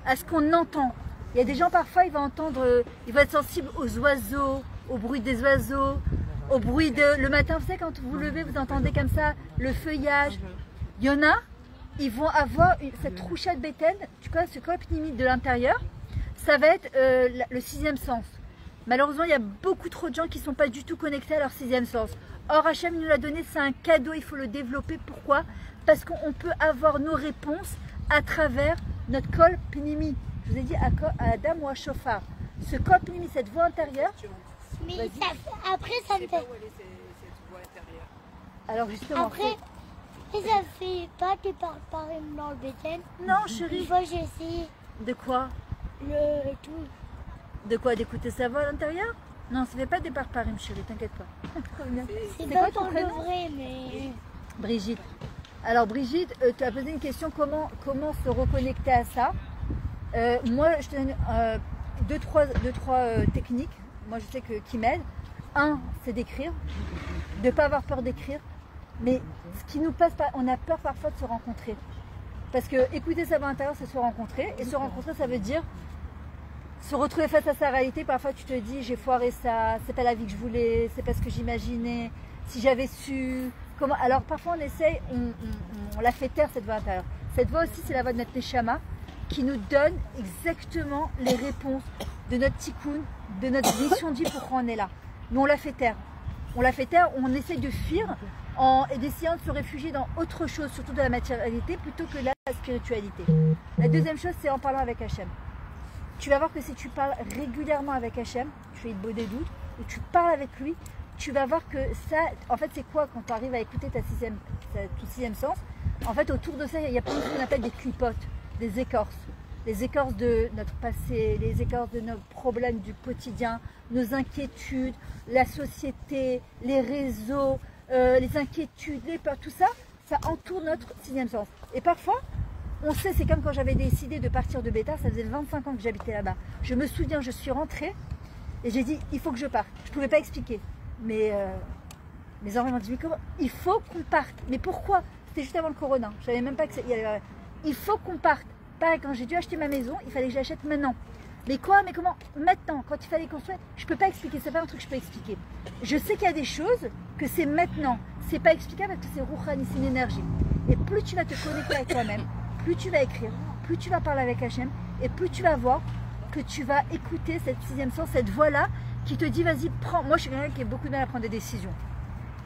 à ce qu'on entend. Il y a des gens parfois, ils vont être sensibles aux oiseaux, au bruit des oiseaux, au bruit le matin. Vous savez, quand vous vous levez, vous entendez comme ça le feuillage. Il y en a, ils vont avoir cette roucha de bétail, tu vois, ce corps pneumique de l'intérieur, ça va être le sixième sens. Malheureusement, il y a beaucoup trop de gens qui ne sont pas du tout connectés à leur sixième sens. Or, Hachem nous l'a donné, c'est un cadeau, il faut le développer. Pourquoi? Parce qu'on peut avoir nos réponses à travers notre kol pnimi. Je vous ai dit à Adam ou à Shofar. Ce kol pnimi, cette voix intérieure. Mais après, ça me fait. Alors justement. Après, ça fait pas des parparim dans le bétail. Non, Une chérie. fois, j'ai essayé De quoi? le tout. De quoi? D'écouter sa voix à l'intérieur? Non, ça ne fait pas des parparim, chérie, t'inquiète pas. C'est quoi pas ton pour le prénom? vrai, mais. Brigitte. Alors Brigitte, tu as posé une question, comment se reconnecter à ça? Moi, je te donne deux, trois techniques. Moi, je sais qui m'aident. Un, c'est d'écrire, de ne pas avoir peur d'écrire. Mais ce qui nous passe pas, on a peur parfois de se rencontrer. Parce que écouter sa voix intérieure, c'est se rencontrer. Et se rencontrer, ça veut dire se retrouver face à sa réalité. Parfois, tu te dis, j'ai foiré ça, c'est pas la vie que je voulais, c'est pas ce que j'imaginais. Si j'avais su... Comment... Alors, parfois, on essaye, on la fait taire, cette voix intérieure. Cette voix aussi, c'est la voix de notre Neshama qui nous donne exactement les réponses de notre tikkun, de notre mission de vie, pourquoi on est là. Mais on la fait taire. On la fait taire, on essaye de fuir et d'essayer de se réfugier dans autre chose, surtout de la matérialité, plutôt que la spiritualité. La deuxième chose, c'est en parlant avec Hachem. Tu vas voir que si tu parles régulièrement avec Hachem, tu fais le beau des doutes, ou tu parles avec lui, tu vas voir que ça, en fait, c'est quoi quand tu arrives à écouter ton sixième sens? En fait, autour de ça, il y a plein de choses qu'on appelle des clipotes, des écorces. Les écorces de notre passé, les écorces de nos problèmes du quotidien, nos inquiétudes, la société, les réseaux, les inquiétudes, les peurs, tout ça, ça entoure notre sixième sens. Et parfois, On sait, c'est comme quand j'avais décidé de partir de Bétar, ça faisait 25 ans que j'habitais là-bas. Je me souviens, je suis rentrée et j'ai dit, il faut que je parte. Je ne pouvais pas expliquer. Mais mes enfants m'ont dit, mais comment? Il faut qu'on parte. Mais pourquoi? C'était juste avant le corona. Je savais même pas que il faut qu'on parte. Pareil, quand j'ai dû acheter ma maison, il fallait que j'achète maintenant. Mais quoi? Mais comment? Maintenant, quand il fallait construire, je ne peux pas expliquer. C'est pas un truc que je peux expliquer. Je sais qu'il y a des choses que c'est maintenant. C'est pas explicable parce que c'est rouhani, c'est une énergie. Et plus tu vas te connecter avec toi-même, plus tu vas écrire, plus tu vas parler avec Hachem, et plus tu vas voir que tu vas écouter cette sixième sens, cette voix-là qui te dit vas-y, prends. Moi, je suis quelqu'un qui a beaucoup de mal à prendre des décisions.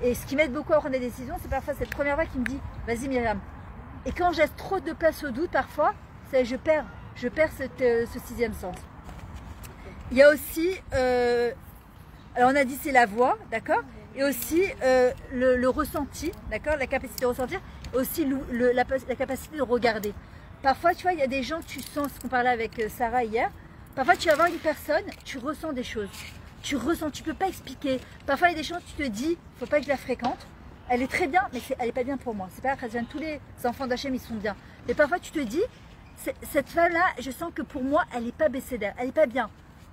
Et ce qui m'aide beaucoup à prendre des décisions, c'est parfois cette première voix qui me dit vas-y Myriam. Et quand j'ai trop de place au doute, parfois, je perds ce sixième sens. Il y a aussi, alors on a dit c'est la voix, d'accord, et aussi le ressenti, d'accord, la capacité de ressentir, et aussi la capacité de regarder. Parfois, tu vois, il y a des gens, tu sens, ce qu'on parlait avec Sarah hier, parfois tu vas voir une personne, tu ressens des choses. Tu ressens, tu ne peux pas expliquer. Parfois, il y a des choses, tu te dis, il ne faut pas que je la fréquente. Elle est très bien, mais elle n'est pas bien pour moi. C'est pas grave, tous les enfants d'Hachem, ils sont bien. Mais parfois, tu te dis, cette femme-là, je sens que pour moi, elle n'est pas bécédaire, elle n'est pas bien.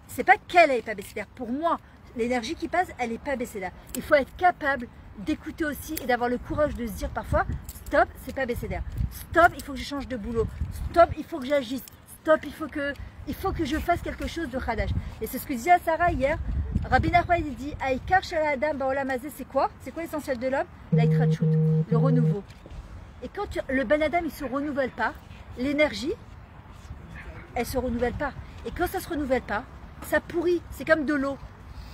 C'est pas qu'elle n'est pas bécédaire. Pour moi, l'énergie qui passe, elle n'est pas bécédaire. Il faut être capable d'écouter aussi et d'avoir le courage de se dire parfois, stop, c'est pas bécédaire. Stop, il faut que je change de boulot. Stop, il faut que j'agisse. Stop, il faut que je fasse quelque chose de khadaj. Et c'est ce que disait Sarah hier. Rabbi Nachman il dit Aïkar Shala Adam Baolam Hazeh, c'est quoi? C'est quoi l'essentiel de l'homme? L'Aïtrachut, le renouveau. Et quand le Ben Adam il ne se renouvelle pas, l'énergie, elle ne se renouvelle pas. Et quand ça ne se renouvelle pas, ça pourrit. C'est comme de l'eau.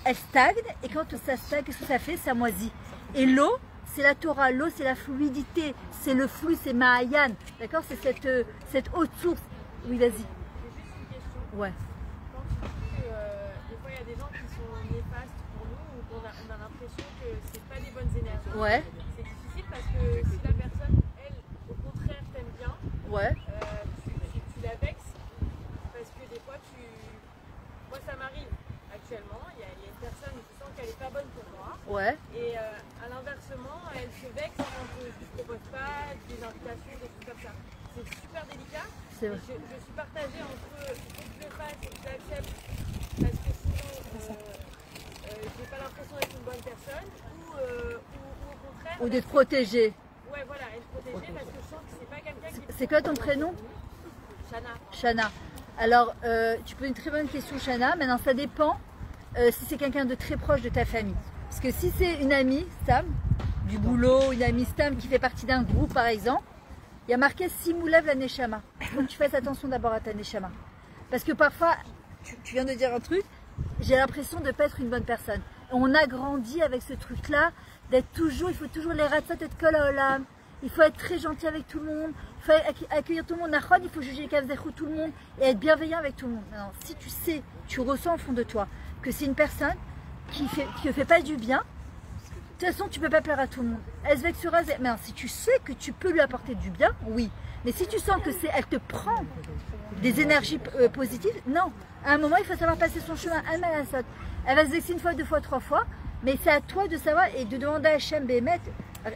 Elle stagne, et quand ça stagne, qu'est-ce que ça fait? Ça moisit. Et l'eau, c'est la Torah, l'eau c'est la fluidité, c'est le flux, c'est Mahayan. D'accord? C'est cette haute source. Oui, vas-y. Ouais. Des fois, il y a des gens qui sont néfastes pour nous, ou on a l'impression que c'est pas des bonnes énergies. Ouais. C'est difficile parce que si la personne, elle, au contraire, t'aime bien, Ouais. tu la vexes parce que des fois, moi, ça m'arrive actuellement. Il y a une personne qui sent qu'elle n'est pas bonne pour moi. Ouais. Et à l'inversement, elle se vexe quand je ne propose pas des invitations, des trucs comme ça. C'est super délicat. C'est vrai. Je suis partagée entre il faut que je le fasse et que je l'accepte parce que sinon j'ai pas l'impression d'être une bonne personne ou au contraire. Ou d'être protégé. Ouais, voilà, être protégée parce que je sens que c'est pas quelqu'un qui. C'est quoi ton prénom? Shana. Shana. Alors, tu poses une très bonne question, Shana. Maintenant, ça dépend si c'est quelqu'un de très proche de ta famille. Parce que si c'est une amie, Stam, du boulot, une amie Stam qui fait partie d'un groupe, par exemple, il y a marqué Simoulev la Neshama. Il faut que tu fasses attention d'abord à ta Neshama. Parce que parfois, tu viens de dire un truc, j'ai l'impression de ne pas être une bonne personne. Et on a grandi avec ce truc-là, d'être toujours, il faut toujours les ratsat et kol haolam. Il faut être très gentil avec tout le monde, il faut accueillir tout le monde. Il faut juger tout le monde et être bienveillant avec tout le monde. Maintenant, si tu sais, tu ressens au fond de toi que c'est une personne qui ne fait pas du bien, de toute façon, tu ne peux pas plaire à tout le monde. Mais si tu sais que tu peux lui apporter du bien, oui. Mais si tu sens que elle te prend des énergies positives, non. À un moment, il faut savoir passer son chemin. Elle va se vexer une fois, deux fois, trois fois. Mais c'est à toi de savoir et de demander à Hachem, Bémet,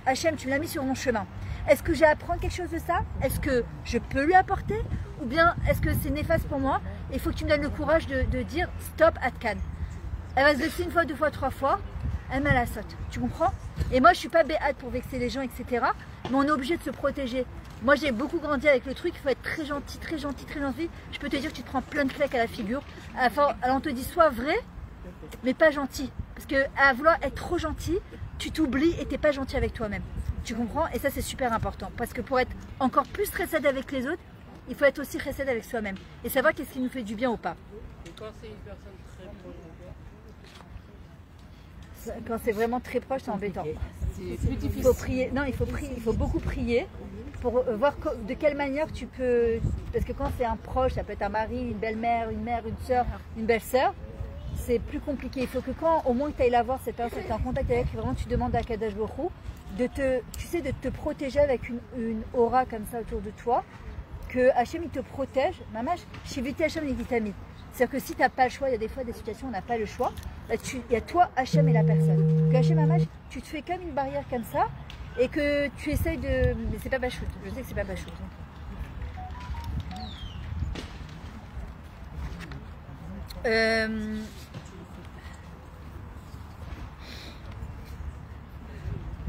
Hachem, tu l'as mis sur mon chemin. Est-ce que j'ai à apprendre quelque chose de ça? Est-ce que je peux lui apporter? Ou bien est-ce que c'est néfaste pour moi? Il faut que tu me donnes le courage de dire stop, Atkan. Elle va se vexer une fois, deux fois, trois fois. Elle m'a la saute, tu comprends? Et moi je suis pas béate pour vexer les gens, etc. Mais on est obligé de se protéger. Moi j'ai beaucoup grandi avec le truc, il faut être très gentil, très gentil, très gentil. Je peux te dire que tu te prends plein de claques à la figure. Alors on te dit sois vrai, mais pas gentil. Parce qu'à vouloir être trop gentil, tu t'oublies et t'es pas gentil avec toi-même. Tu comprends? Et ça c'est super important. Parce que pour être encore plus recède avec les autres, il faut être aussi recède avec soi-même. Et savoir qu'est-ce qui nous fait du bien ou pas. Et quand c'est une personne très proche de toi? Quand c'est vraiment très proche, c'est embêtant. C'est plus difficile. Il faut prier. Non, il faut beaucoup prier pour voir de quelle manière tu peux. Parce que quand c'est un proche, ça peut être un mari, une belle-mère, une mère, une soeur, une belle-sœur, c'est plus compliqué. Il faut que quand au moins tu ailles la voir, cette personne, tu es en contact avec, vraiment tu demandes à Kadosh Baruch Hu de te protéger avec une aura comme ça autour de toi, que Hachem il te protège. Mamash, Shiviti Hachem Nigitami. C'est-à-dire que si tu n'as pas le choix, il y a des fois des situations où on n'a pas le choix, il y a toi, Hachem et la personne. Que Hachem, Mamash, tu te fais comme une barrière comme ça et que tu essayes de. Mais c'est pas Bachout, je sais que c'est pas Bachout.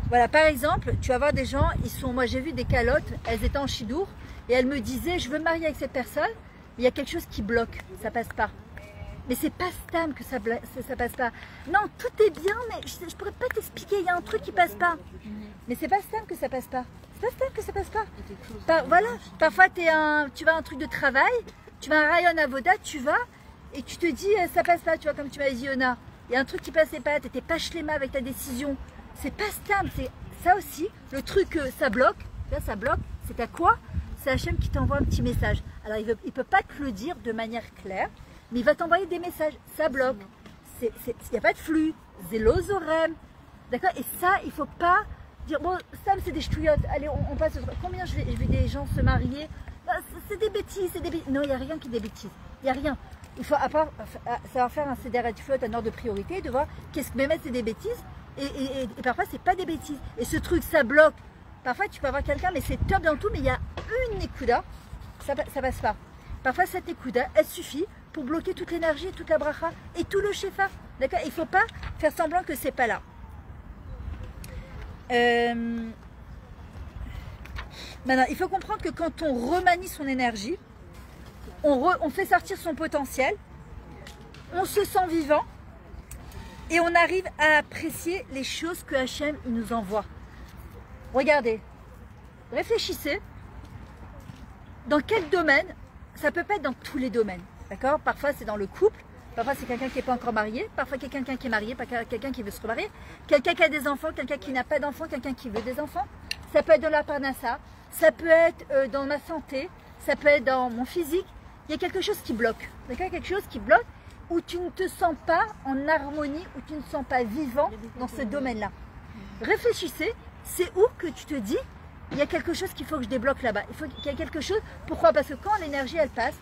Voilà, par exemple, tu vas voir des gens, moi j'ai vu des calottes, elles étaient en chidour, et elles me disaient, je veux me marier avec cette personne, il y a quelque chose qui bloque, ça passe pas. Mais c'est pas stam que ça passe pas. Non, tout est bien, mais je pourrais pas t'expliquer, il y a un truc qui passe pas. Mais c'est pas stam que ça passe pas. C'est pas stam que ça passe pas. Voilà, parfois tu vas à un truc de travail, tu vas à un rayon avoda, tu vas, et tu te dis, ça passe pas, tu vois, comme tu m'as dit, Yona, il y a un truc qui passait pas, t'étais pas shlema avec ta décision. C'est pas stam, c'est ça aussi, le truc ça bloque, là ça bloque, c'est à quoi? C'est Hachem qui t'envoie un petit message. Alors il ne peut pas te le dire de manière claire, mais il va t'envoyer des messages, ça bloque, il n'y a pas de flux, zélozorem, d'accord? Et ça, il ne faut pas dire, bon, stam c'est des ch'touillottes, allez on passe, combien je vais des gens se marier, c'est des bêtises, non, il n'y a rien qui est des bêtises, il n'y a rien. Il faut, à part, ça va faire un CDR du flotte, un ordre de priorité, de voir qu'est-ce que même c'est des bêtises, et parfois c'est pas des bêtises, et ce truc ça bloque, parfois tu peux avoir quelqu'un mais c'est top dans tout, mais il y a une écouda, ça passe pas, parfois cette écouda elle suffit pour bloquer toute l'énergie, toute la bracha et tout le shefa, d'accord? Il faut pas faire semblant que c'est pas là. Maintenant il faut comprendre que quand on remanie son énergie, on fait sortir son potentiel, on se sent vivant, et on arrive à apprécier les choses que Hachem nous envoie. Regardez, réfléchissez, dans quel domaine, ça peut pas être dans tous les domaines, d'accord? Parfois c'est dans le couple, parfois c'est quelqu'un qui n'est pas encore marié, parfois quelqu'un qui est marié, pas quelqu'un qui veut se remarier, quelqu'un qui a des enfants, quelqu'un qui n'a pas d'enfants, quelqu'un qui veut des enfants. Ça peut être dans la parnassa, ça peut être dans ma santé, ça peut être dans mon physique. Il y a quelque chose qui bloque, d'accord? Quelque chose qui bloque, où tu ne te sens pas en harmonie, où tu ne te sens pas vivant dans ce domaine-là. Réfléchissez, c'est où que tu te dis, il y a quelque chose qu'il faut que je débloque là-bas. Il faut qu'il y ait quelque chose, pourquoi? Parce que quand l'énergie elle passe,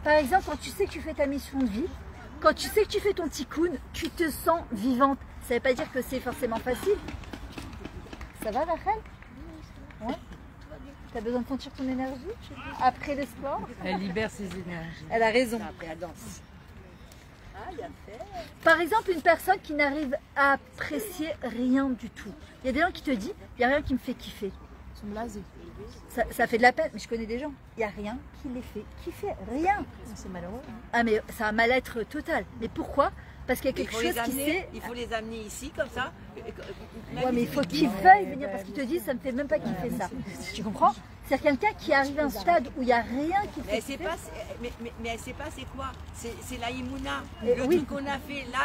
par exemple quand tu sais que tu fais ta mission de vie, quand tu sais que tu fais ton tikkun, tu te sens vivante. Ça ne veut pas dire que c'est forcément facile. Ça va Rachel? Ouais. Tu as besoin de sentir ton énergie après le sport? Elle libère ses énergies. Elle a raison. Après la danse. Par exemple, une personne qui n'arrive à apprécier rien du tout. Il y a des gens qui te disent, il n'y a rien qui me fait kiffer. Ils sont blasés. Ça fait de la peine, mais je connais des gens. Il n'y a rien qui les fait kiffer. Rien. C'est malheureux. Ah mais c'est un mal-être total. Mais pourquoi? Parce qu'il y a quelque chose qui sait... Il faut les amener ici, comme ça. Ouais, mais il faut qu'ils veuillent venir parce qu'ils te disent, ça ne me fait même pas kiffer ça. Tu comprends? C'est quelqu'un qui arrive à un stade où il n'y a rien qui fait kiffer. Mais elle ne sait pas c'est quoi. C'est la Imouna. Oui. Truc qu'on a fait là.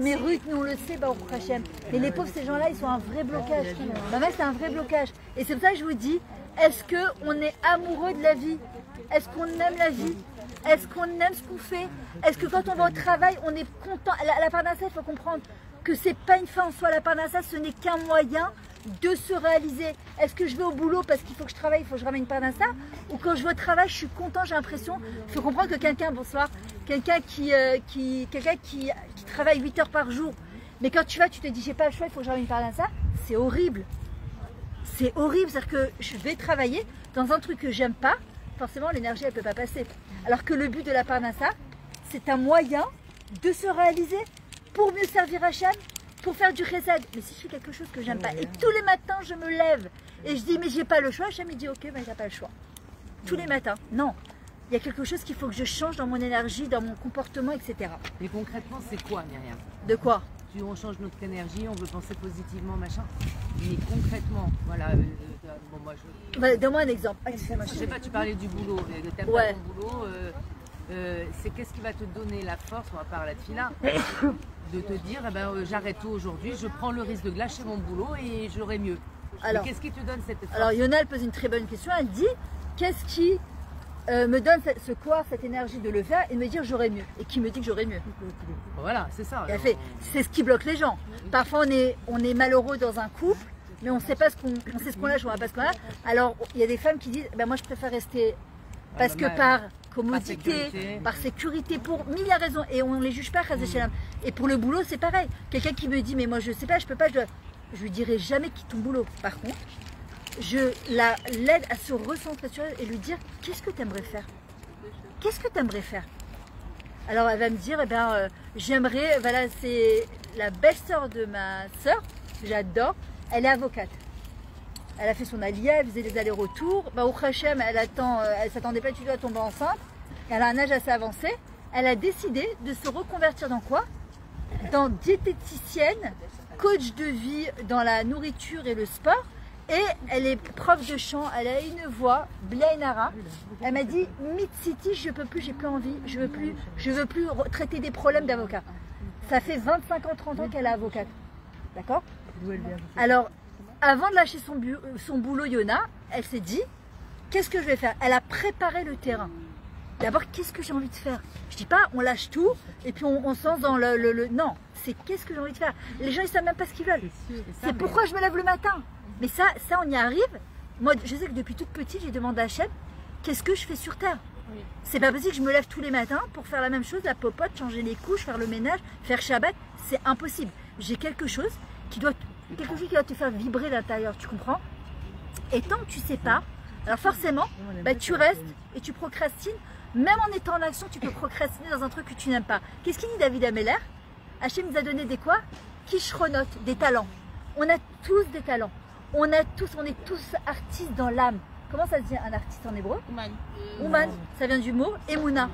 Mais Ruth, nous on le sait, Baruch Hashem. Mais les pauvres, ces gens-là, ils sont un vrai blocage. Maman, c'est un vrai blocage. Et c'est pour ça que je vous dis, est-ce qu'on est amoureux de la vie? Est-ce qu'on aime la vie? Est-ce qu'on aime ce qu'on fait? Est-ce que quand on va au travail, on est content? La parnassa, il faut comprendre que c'est pas une fin en soi. La parnassa, ce n'est qu'un moyen de se réaliser. Est-ce que je vais au boulot parce qu'il faut que je travaille, il faut que je ramène une parnassa? Ou quand je vais au travail, je suis content, j'ai l'impression. Il faut comprendre que quelqu'un, bonsoir, quelqu'un qui travaille 8 heures par jour, mais quand tu vas, tu te dis j'ai pas le choix, il faut que je ramène une parnassa, c'est horrible. C'est horrible, c'est-à-dire que je vais travailler dans un truc que j'aime pas, forcément l'énergie elle peut pas passer. Alors que le but de la parnassa, c'est un moyen de se réaliser pour mieux servir Hachem, pour faire du chesed. Mais si je fais quelque chose que j'aime pas, et tous les matins je me lève et je dis mais j'ai pas le choix, Hachem il dit ok, mais t'as pas le choix. Tous les matins, non. Il y a quelque chose qu'il faut que je change dans mon énergie, dans mon comportement, etc. Et concrètement, c'est quoi, Myriam? De quoi? On change notre énergie, on veut penser positivement, machin. Mais concrètement, voilà. Bon, moi, donne-moi un exemple. Je sais pas, tu parlais du boulot. T'aimes Ouais. pas ton boulot. C'est qu'est-ce qui va te donner la force, on va parler à la fila, de te dire, eh ben, j'arrête tout aujourd'hui, je prends le risque de gâcher mon boulot et j'aurai mieux. Alors, qu'est-ce qui te donne cette force? Alors, Yona pose une très bonne question. Elle dit, qu'est-ce qui me donne cette énergie de le faire et de me dire j'aurais mieux? Et qui me dit que j'aurais mieux? Voilà, c'est ça. C'est ce qui bloque les gens. Parfois on est malheureux dans un couple, mais on sait pas ce qu'on lâche, on ne sait pas ce qu'on a. Alors il y a des femmes qui disent ben moi je préfère rester parce que par commodité, par sécurité, pour mille raisons, et on ne les juge pas. Et pour le boulot c'est pareil. Quelqu'un qui me dit mais moi je sais pas, je peux pas, je lui dirai jamais quitte ton boulot. Par contre, je l'aide à se recentrer sur elle et lui dire qu'est-ce que tu aimerais faire? Qu'est-ce que tu aimerais faire? Alors elle va me dire, j'aimerais, voilà, c'est la belle-sœur de ma sœur, j'adore, elle est avocate. Elle a fait son allié, elle faisait des allers-retours. Au Hachem, elle s'attendait pas du tout à tomber enceinte. Elle a un âge assez avancé. Elle a décidé de se reconvertir dans quoi? Dans diététicienne, coach de vie dans la nourriture et le sport. Et elle est prof de chant, elle a une voix, Blainara. Elle m'a dit, Mid-City, je peux plus, j'ai plus envie, je veux plus traiter des problèmes d'avocat. Ça fait 25 ans, 30 ans qu'elle est avocate. D'accord? Alors, avant de lâcher son boulot, Yona, elle s'est dit, qu'est-ce que je vais faire? Elle a préparé le terrain. D'abord, qu'est-ce que j'ai envie de faire? Je dis pas, on lâche tout et puis on se lance dans le... Non, c'est qu'est-ce que j'ai envie de faire? Les gens, ils savent même pas ce qu'ils veulent. C'est pourquoi je me lève le matin. Mais ça, on y arrive. Moi, je sais que depuis toute petite, j'ai demandé à Hachem, qu'est-ce que je fais sur Terre? C'est pas possible que je me lève tous les matins pour faire la même chose, la popote, changer les couches, faire le ménage, faire Shabbat. C'est impossible. J'ai quelque chose qui doit te faire vibrer l'intérieur, tu comprends? Et tant que tu sais pas, alors forcément, tu restes et tu procrastines. Même en étant en action, tu peux procrastiner dans un truc que tu n'aimes pas. Qu'est-ce qu'il dit David Ameller? Hachem nous a donné des quoi? Kishronot, des talents. On a tous des talents. On est tous artistes dans l'âme. Comment ça se dit un artiste en hébreu? Ouman. Ça vient du mot Emouna.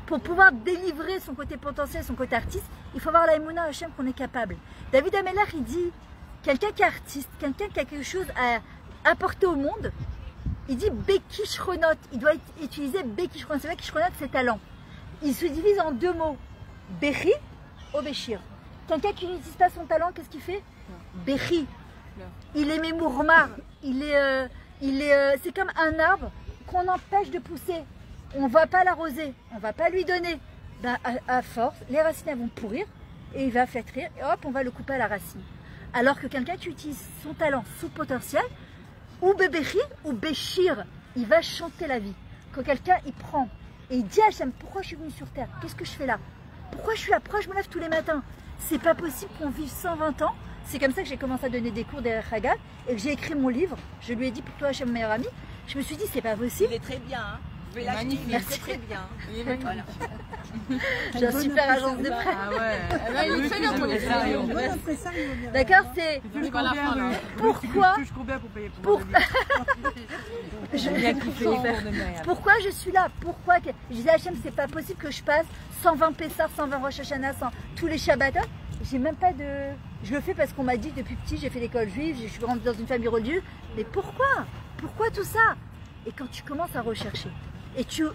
Pour pouvoir délivrer son côté potentiel, son côté artiste, il faut avoir la Emouna Hachem qu'on est capable. David Ameller, il dit, quelqu'un qui est artiste, quelqu'un qui a quelque chose à apporter au monde, il dit Bekishronot, il doit utiliser Bekishronot. C'est vrai que Kishronot, c'est talent. Il se divise en deux mots, Bechi ou Béchir. Quelqu'un qui n'utilise pas son talent, qu'est-ce qu'il fait? Bechi. Il est mémourmar, c'est comme un arbre qu'on empêche de pousser. On ne va pas l'arroser, on ne va pas lui donner. À force, les racines elles vont pourrir et il va flétrir et hop, on va le couper à la racine. Alors que quelqu'un qui utilise son talent sous potentiel, ou Bébéchi ou Béchir, il va chanter la vie. Quand quelqu'un il prend et il dit à Hachem, pourquoi je suis venu sur terre? Qu'est-ce que je fais là? Pourquoi je suis là? Pourquoi je me lève tous les matins? C'est pas possible qu'on vive 120 ans. C'est comme ça que j'ai commencé à donner des cours derrière Hagat et que j'ai écrit mon livre. Je lui ai dit, pour toi Hachem, mon meilleur ami, je me suis dit, c'est pas possible. Il est très bien, hein. Je vais l'acheter, il est très bien. Voilà. J'ai un super agence de prêt. Ah ouais. Il est très bien pour les salariés. D'accord, c'est pourquoi pourquoi je suis là? Pourquoi je disais à Hachem, c'est pas possible que je passe 120 Pessah, 120 Rosh Hashanah, tous les Shabbats. J'ai même pas de... Je le fais parce qu'on m'a dit depuis petit, j'ai fait l'école juive, je suis rentrée dans une famille religieuse. Mais pourquoi? Pourquoi tout ça? Et quand tu commences à rechercher, et tu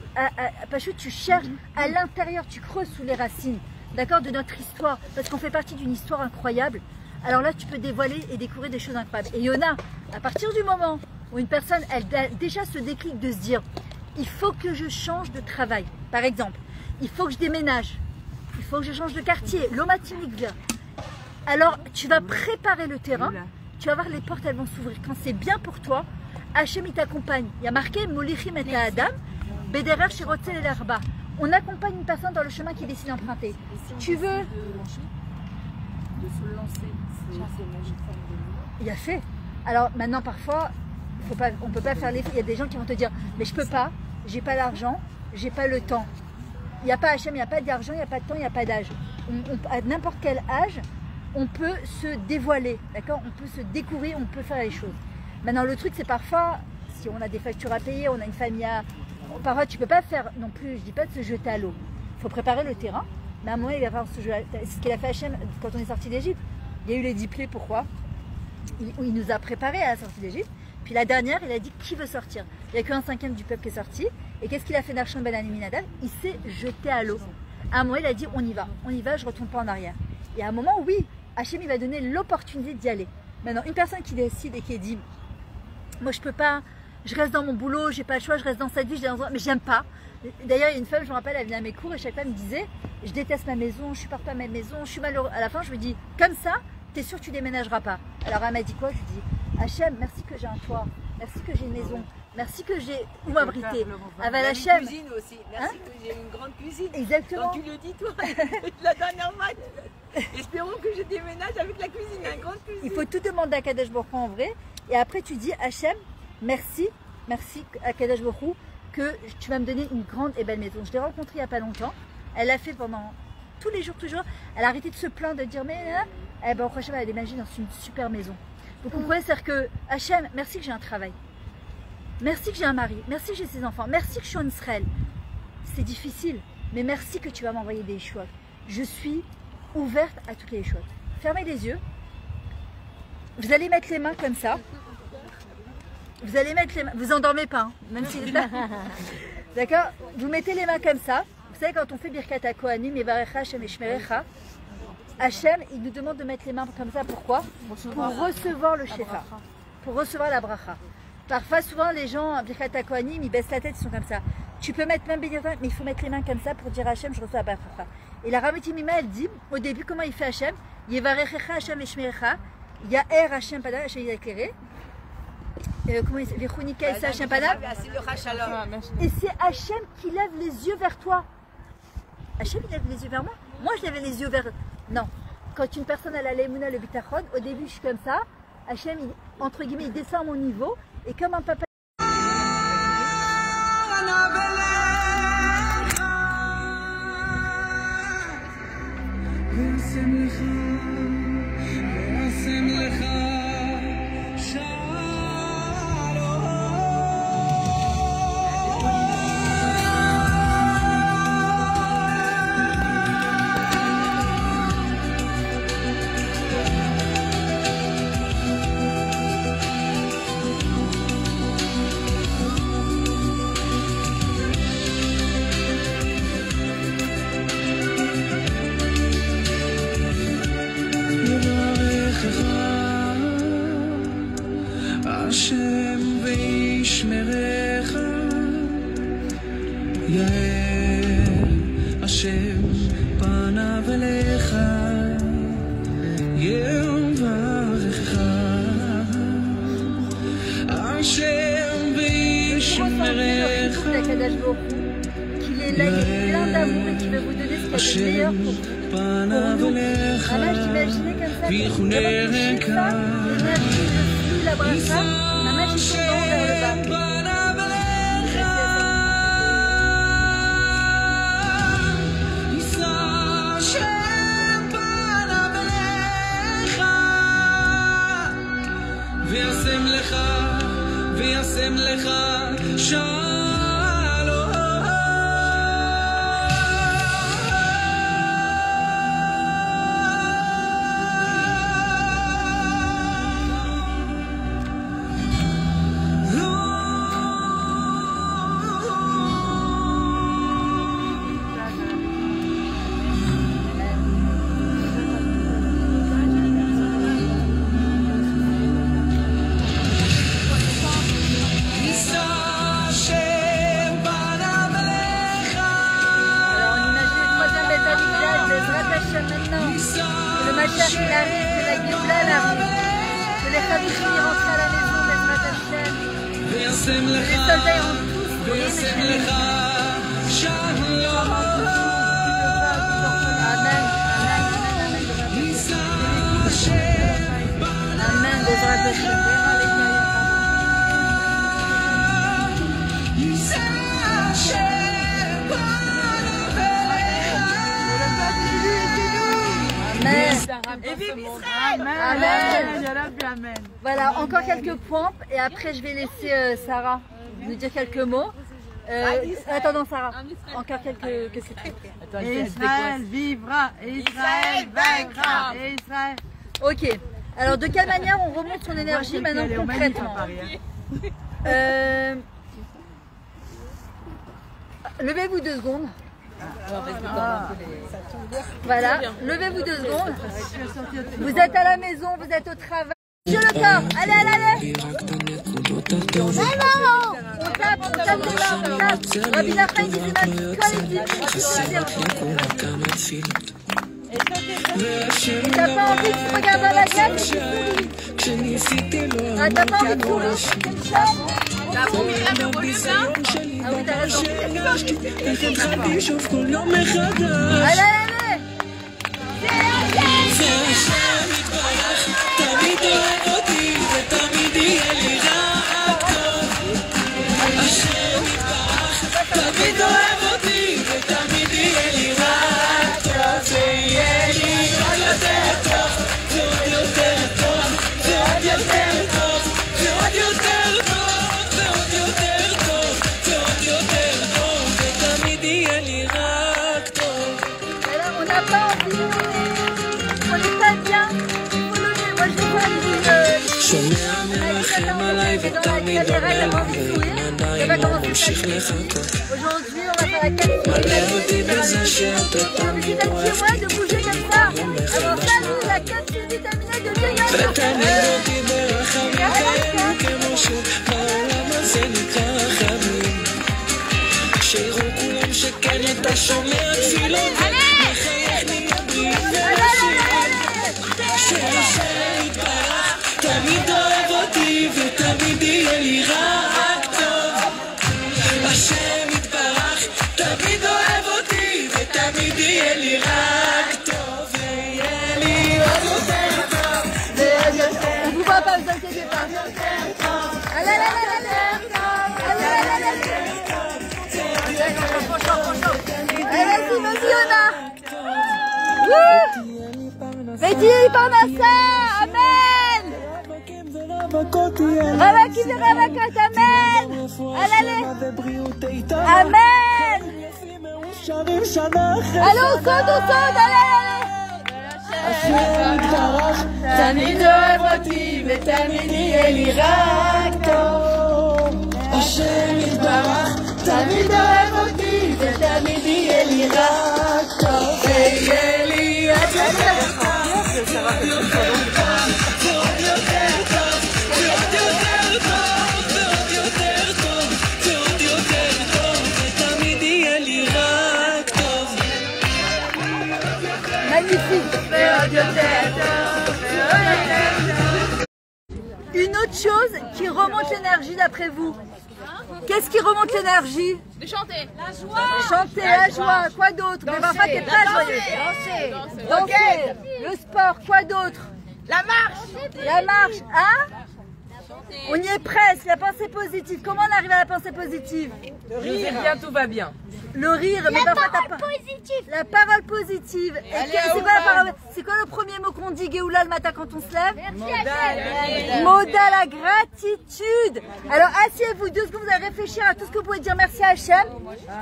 cherches à l'intérieur, tu creuses sous les racines, d'accord, de notre histoire, parce qu'on fait partie d'une histoire incroyable, alors là, tu peux dévoiler et découvrir des choses incroyables. Et Yona, à partir du moment où une personne, elle a déjà ce déclic de se dire, il faut que je change de travail, par exemple, il faut que je déménage, il faut que je change de quartier, l'omatimik vient. Alors, tu vas préparer le terrain, tu vas voir les portes, elles vont s'ouvrir. Quand c'est bien pour toi, Hachem, il t'accompagne. Il y a marqué, Molichim et Adam, Bederer Shirotzel et l'Arba. On accompagne une personne dans le chemin qu'il décide d'emprunter. Tu veux... De se lancer. Il a fait. Alors, maintenant, parfois, on ne peut pas faire l'effort. Il y a des gens qui vont te dire, mais je ne peux pas, j'ai pas l'argent, j'ai pas le temps. Il n'y a pas Hachem, il n'y a pas d'argent, il n'y a pas de temps, il n'y a pas d'âge. À n'importe quel âge, on peut se dévoiler, d'accord? On peut se découvrir, on peut faire les choses. Maintenant, le truc, c'est parfois, si on a des factures à payer, on a une famille à... Parfois, tu ne peux pas faire non plus, je ne dis pas de se jeter à l'eau. Il faut préparer le terrain, mais à un moment, il va falloir se jeter. C'est ce qu'il a fait Hachem quand on est sorti d'Égypte. Il y a eu les 10 plaies, pourquoi? Il nous a préparés à la sortie d'Égypte. Puis la dernière, il a dit qui veut sortir? Il n'y a qu'un cinquième du peuple qui est sorti. Et qu'est-ce qu'il a fait Nachshon ben Aminadab? Il s'est jeté à l'eau. À un moment, il a dit on y va, je ne retourne pas en arrière. Et à un moment, oui, Hachem il va donner l'opportunité d'y aller. Maintenant, une personne qui décide et qui dit moi je peux pas, je reste dans mon boulot, j'ai pas le choix, je reste dans cette vie, mais j'aime pas. D'ailleurs, il y a une femme, je me rappelle, elle venait à mes cours et chaque fois elle me disait je déteste ma maison, je supporte pas ma maison, je suis malheureuse. À la fin, je lui dis comme ça, t'es sûr que tu déménageras pas. Alors elle m'a dit quoi? Je lui dis Hachem, merci que j'ai un toit, merci que j'ai une maison. Merci que j'ai où m'abriter. Avec la chaîne. Cuisine aussi. Merci que j'ai une grande cuisine. Exactement. Quand tu le dis, toi, la dernière fois, espérons que je déménage avec la cuisine, une grande cuisine. Il faut tout demander à Kadesh Baruch Hu en vrai. Et après, tu dis Hachem, merci à Kadesh Baruch Hu que tu vas me donner une grande et belle maison. Je l'ai rencontré il n'y a pas longtemps. Elle l'a fait pendant tous les jours, toujours. Elle a arrêté de se plaindre, de dire mais eh ben, Hachem, elle a déménagé dans une super maison. Vous comprenez, c'est-à-dire que Hachem, merci que j'ai un travail. Merci que j'ai un mari. Merci que j'ai ses enfants. Merci que je suis en Israël. C'est difficile, mais merci que tu vas m'envoyer des choix. Je suis ouverte à toutes les choix. Fermez les yeux. Vous allez mettre les mains comme ça. Vous allez mettre les mains. Vous endormez pas, hein, même si. D'accord. Vous mettez les mains comme ça. Vous savez, quand on fait Birkat Kohanim, Yevarecha Hashem Eshmerecha, Hachem, il nous demande de mettre les mains comme ça. Pourquoi? Pour recevoir le Shefa, pour recevoir la bracha. Parfois, souvent, les gens, Birkat Kohanim, ils baissent la tête, ils sont comme ça. Tu peux mettre même Birkat, mais il faut mettre les mains comme ça pour dire Hachem, je reçois la bracha. Et la Ramati Mima, elle dit, au début, comment il fait Hachem? Yevarecha Hashem Eshmerecha, Yaher Hachem Padam, Hachem Yakeré. Comment il s'appelle? Hachem Padam. Et c'est Hachem qui lève les yeux vers toi. Hachem, il lève les yeux vers moi. Moi, je lève les yeux vers. Non. Quand une personne a la Lemouna, le Bitachon, au début, je suis comme ça. Hachem, il, entre guillemets, il descend à mon niveau. Et comme un papa. Qu'il est là, il est plein d'amour et qu'il veut vous donner ce qu'il y a de meilleur pour nous. Maman, je t'imaginais comme ça, l'énergie, la bracha, maman, je suis tombant vers le bas. וישם לך שלום. Mashiach arrive, que la Géoula arrive, que les Chavichim rentrent à la maison d'Ezrat Hashem, que les soldats iront tous pour les Amen. Amen, d'Ezrat Hashem. Amen. Voilà, encore quelques points et après je vais laisser Sarah nous dire quelques mots. Attendons Sarah, encore quelques trucs. Israël vivra, Israël vaincra, Israël. Ok, alors de quelle manière on remonte son énergie maintenant concrètement? Levez-vous 2 secondes. Voilà, levez-vous 2 secondes. Vous êtes à la maison, vous êtes au travail. Sur le corps, allez, allez, allez. On tape les mains, on tape. Rabbi Nachman disait et t'as pas envie de te regarder dans la gueule et tu souris. Ah, t'as pas envie de sourire comme ça? T'as voulu la me regarder? Ah oui, t'as raison. Allez, allez. תמיד אוהב אותי ותמיד יהיה לי רק טוב. השם יתברך, תמיד אוהב אותי ותמיד יהיה לי רק n'a pas envie, on n'est pas bien, il faut lever. Moi je vais faire aujourd'hui, on va faire la 4 filles. Moi de bouger comme ça. Alors ça, nous, la 4 filles vitaminées de Diego. תמיד אוהב אותי ותמיד יהיה לי רק טוב. השם יתברך, תמיד אוהב אותי ותמיד יהיה לי רק טוב. ויהיה לי עוד יותר טוב. On vous voit pas, vous inquiétez pas. Allez, allez, allez, allez, allez, vas-y, Yona. Betty, Parnassa, Amen. Ravaki de Ravakot, Amen. Allez, Amen. Allez, on saute, allez, allez. תמיד אוהב אותי ותמיד יהיה לי רק טוב. השם יתברך, תמיד אוהב אותי ותמיד יהיה לי רק טוב. ויהיה לי עוד יותר טוב, ועוד יותר טוב, ועוד יותר טוב, ועוד יותר טוב, ועוד יותר טוב, ועוד יותר טוב, ותמיד יהיה לי רק טוב. Magnifique. Une autre chose qui remonte l'énergie d'après vous. Qu'est-ce qui remonte l'énergie? De chanter. La joie. Chanter, la joie. Quoi d'autre? Mais parfois t'es pas joyeux. Danser. Le sport. Quoi d'autre? La marche. La marche. Hein? On y est presque. La pensée positive. Comment on arrive à la pensée positive? Le rire, bien, tout va bien. Le rire, mais parfois t'as pas. La parole positive. Et c'est quoi la parole? C'est quoi le premier mot qu'on dit, Géoula, le matin quand on se lève? Moda, la gratitude. Alors asseyez-vous 2 secondes, vous allez réfléchir à tout ce que vous pouvez dire merci à Hachem.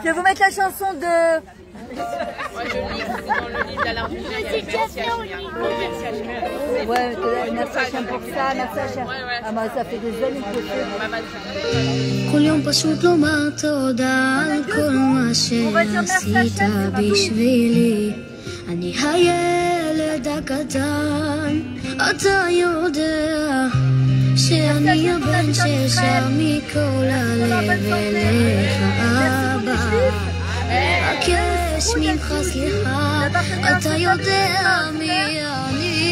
Je vais vous mettre la chanson de... Moi je lis dans le livre d'Alain Vignon, il y a merci Hachem. Ouais, merci Hachem pour ça, merci Hachem. Ah moi ça fait des années que je fais. כל יום פשוט לומר תודה על כל מה שעשית בשבילי. אני הילד הקטן, אתה יודע שאני הבן ששר מכל הלב אליך אבא. אבקש ממך סליחה, אתה יודע מי אני.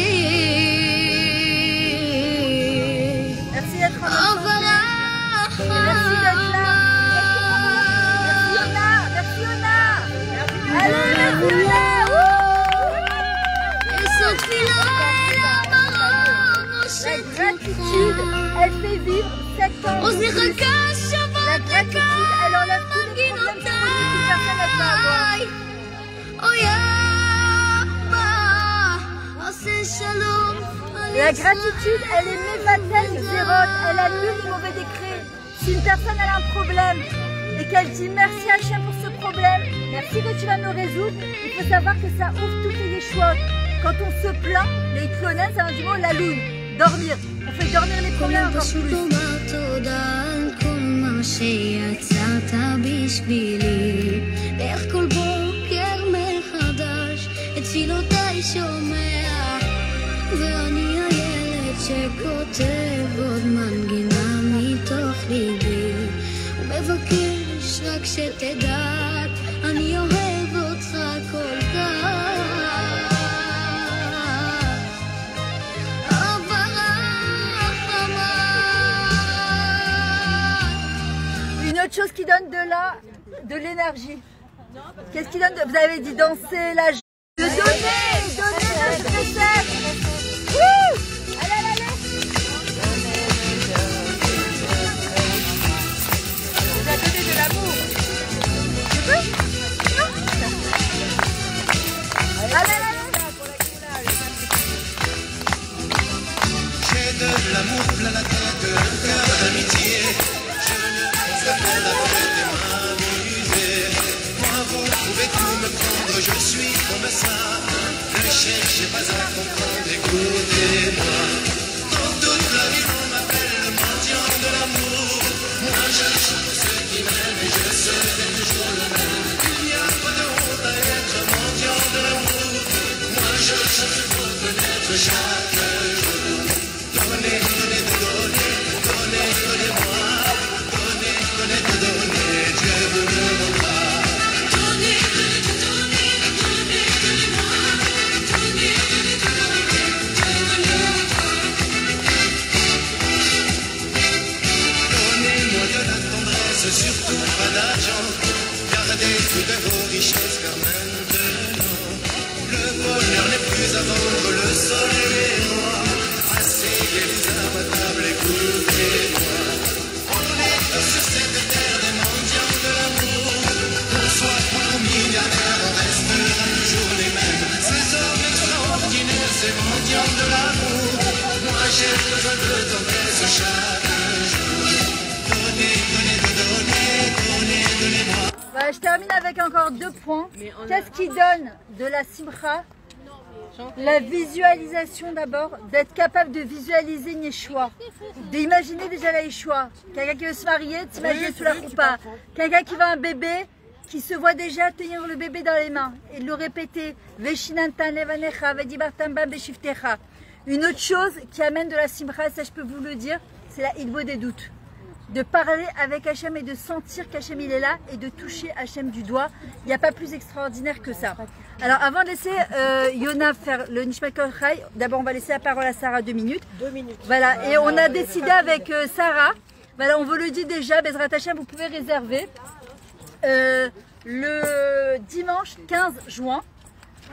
אבל gratitude, elle fait vivre 7 ans. La gratitude, elle enlève tous les problèmes chroniques que personne n'a pu avoir. La gratitude, elle est mévatel zéro, elle annule les mauvais décrets. Si une personne a un problème et qu'elle dit merci Hachem pour ce problème, merci que tu vas me résoudre, il faut savoir que ça ouvre toutes les yeshuot. Quand on se plaint, les clonins, ça veut dire la lune, dormir. On fait dormir les problèmes encore plus. ואני הילד שכותב עוד מנגינה מתוך ליבי ומבקש רק שתדע אני אוהב אותך כל כך Une autre chose qui donne de l'énergie. Qu'est-ce qui donne de... Vous avez dit danser, la joie. Le donner, le stresser. Wouh! Allez, allez, allez. Vous avez donné de l'amour. Tu peux? Allez, allez, allez. J'ai de l'amour plein la tête, un cœur d'amitié. Je ne pense qu'à la fête et m'amuser. Moi, vous pouvez tout me prendre, je suis comme ça. Ne cherchez pas à comprendre, écoutez-moi. Dans toute la vie, on m'appelle le mendiant de l'amour. Moi, je chante pour ceux qui m'aiment et je serai toujours le même. Il n'y a pas de honte à être mendiant de l'amour. Moi, je chante pour connaître chaque jour. Donnez, donnez, donnez, donnez, donnez-moi. Donnez, donnez, donnez, Dieu vous le donnera. Donnez, donnez, donnez, donnez, donnez-moi. Donnez, donnez, donnez, Dieu vous le donnera. Donnez-moi de la tendresse, surtout pas d'argent. Gardez toutes vos richesses car maintenant le bonheur n'est plus à vendre, le soleil est noir. Asseyez-vous à ma table, écoutez-moi. On est tous sur cette terre des mendiants de l'amour. Qu'on soit point ou millionnaire, on restera toujours les mêmes. Ces hommes extraordinaires, ces mendiants de l'amour. Moi j'ai besoin de tendresse chaque jour. Donnez, donnez, donnez, donnez, donnez-moi. Voilà, je termine avec encore 2 points. Qu'est-ce qui donne de la simcha? La visualisation d'abord, d'être capable de visualiser une Yeshua, d'imaginer déjà la Yeshua. Quelqu'un qui veut se marier, de s'imaginer sous la choupa. Quelqu'un qui veut un bébé, qui se voit déjà tenir le bébé dans les mains et de le répéter. Veshinantan levanecha, vedibartam bam beshiftecha. Une autre chose qui amène de la simcha, ça je peux vous le dire, c'est la hilbo des doutes. De parler avec Hachem et de sentir qu'Hachem il est là et de toucher Hachem du doigt. Il n'y a pas plus extraordinaire que ça. Alors avant de laisser Yona faire le Nishmat Kol Chai, d'abord on va laisser la parole à Sarah 2 minutes. 2 minutes. Voilà, et on a décidé avec Sarah, voilà, on vous le dit déjà, Bezrat Hachem, vous pouvez réserver le dimanche 15 juin.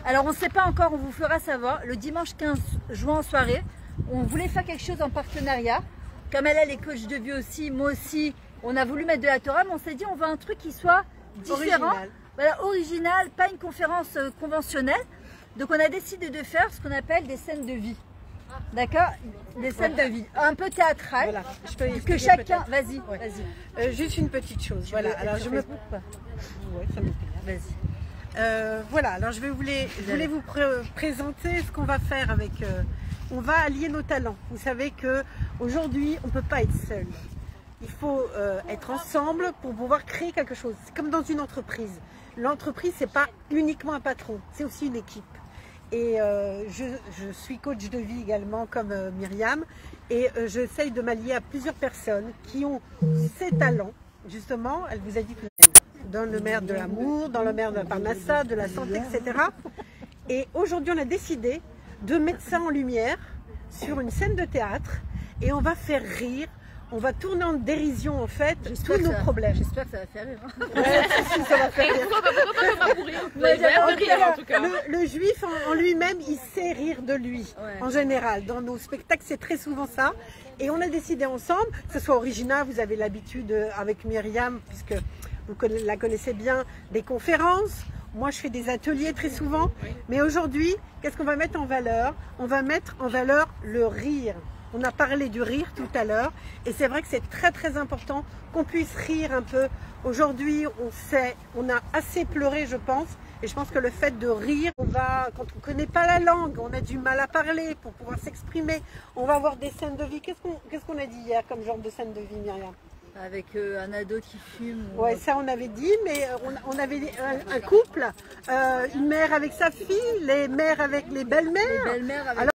Alors on ne sait pas encore, on vous fera savoir, le dimanche 15 juin en soirée, on voulait faire quelque chose en partenariat. Comme elle est coach de vie aussi, moi aussi, on a voulu mettre de la Torah, mais on s'est dit on veut un truc qui soit différent, voilà, original, pas une conférence conventionnelle. Donc on a décidé de faire ce qu'on appelle des scènes de vie. D'accord? Des scènes de vie, un peu théâtrales. Voilà, je peux que chacun, vas-y, vas-y. Juste une petite chose. Voilà, alors je me. Ouais, ça me plaît. Vas-y. Voilà, alors je voulais vous présenter ce qu'on va faire avec. On va allier nos talents. Vous savez que aujourd'hui, on ne peut pas être seul. Il faut être ensemble pour pouvoir créer quelque chose. C'est comme dans une entreprise. L'entreprise, c'est pas uniquement un patron, c'est aussi une équipe. Et je suis coach de vie également comme Myriam. Et j'essaye de m'allier à plusieurs personnes qui ont ces talents. Justement, elle vous a dit que dans le maire de l'amour, dans le maire de la parnassa, de la santé, etc. Et aujourd'hui, on a décidé de mettre ça en lumière sur une scène de théâtre et on va faire rire, on va tourner en dérision en fait tous nos problèmes. J'espère que ça va faire rire. Ouais, ça va faire rire. Le juif en lui-même, il sait rire de lui, en général. Dans nos spectacles, c'est très souvent ça. Et on a décidé ensemble, que ce soit original, vous avez l'habitude avec Myriam, puisque vous la connaissez bien, des conférences. Moi, je fais des ateliers très souvent, mais aujourd'hui, qu'est-ce qu'on va mettre en valeur? On va mettre en valeur le rire. On a parlé du rire tout à l'heure, et c'est vrai que c'est très très important qu'on puisse rire un peu. Aujourd'hui, on a assez pleuré, je pense, et je pense que le fait de rire, quand on ne connaît pas la langue, on a du mal à parler pour pouvoir s'exprimer, on va avoir des scènes de vie. Qu'est-ce qu'on a dit hier comme genre de scène de vie, Myriam? Avec un ado qui fume. Ouais, ça on avait dit, mais on avait un couple, une mère avec sa fille, les mères avec les belles-mères.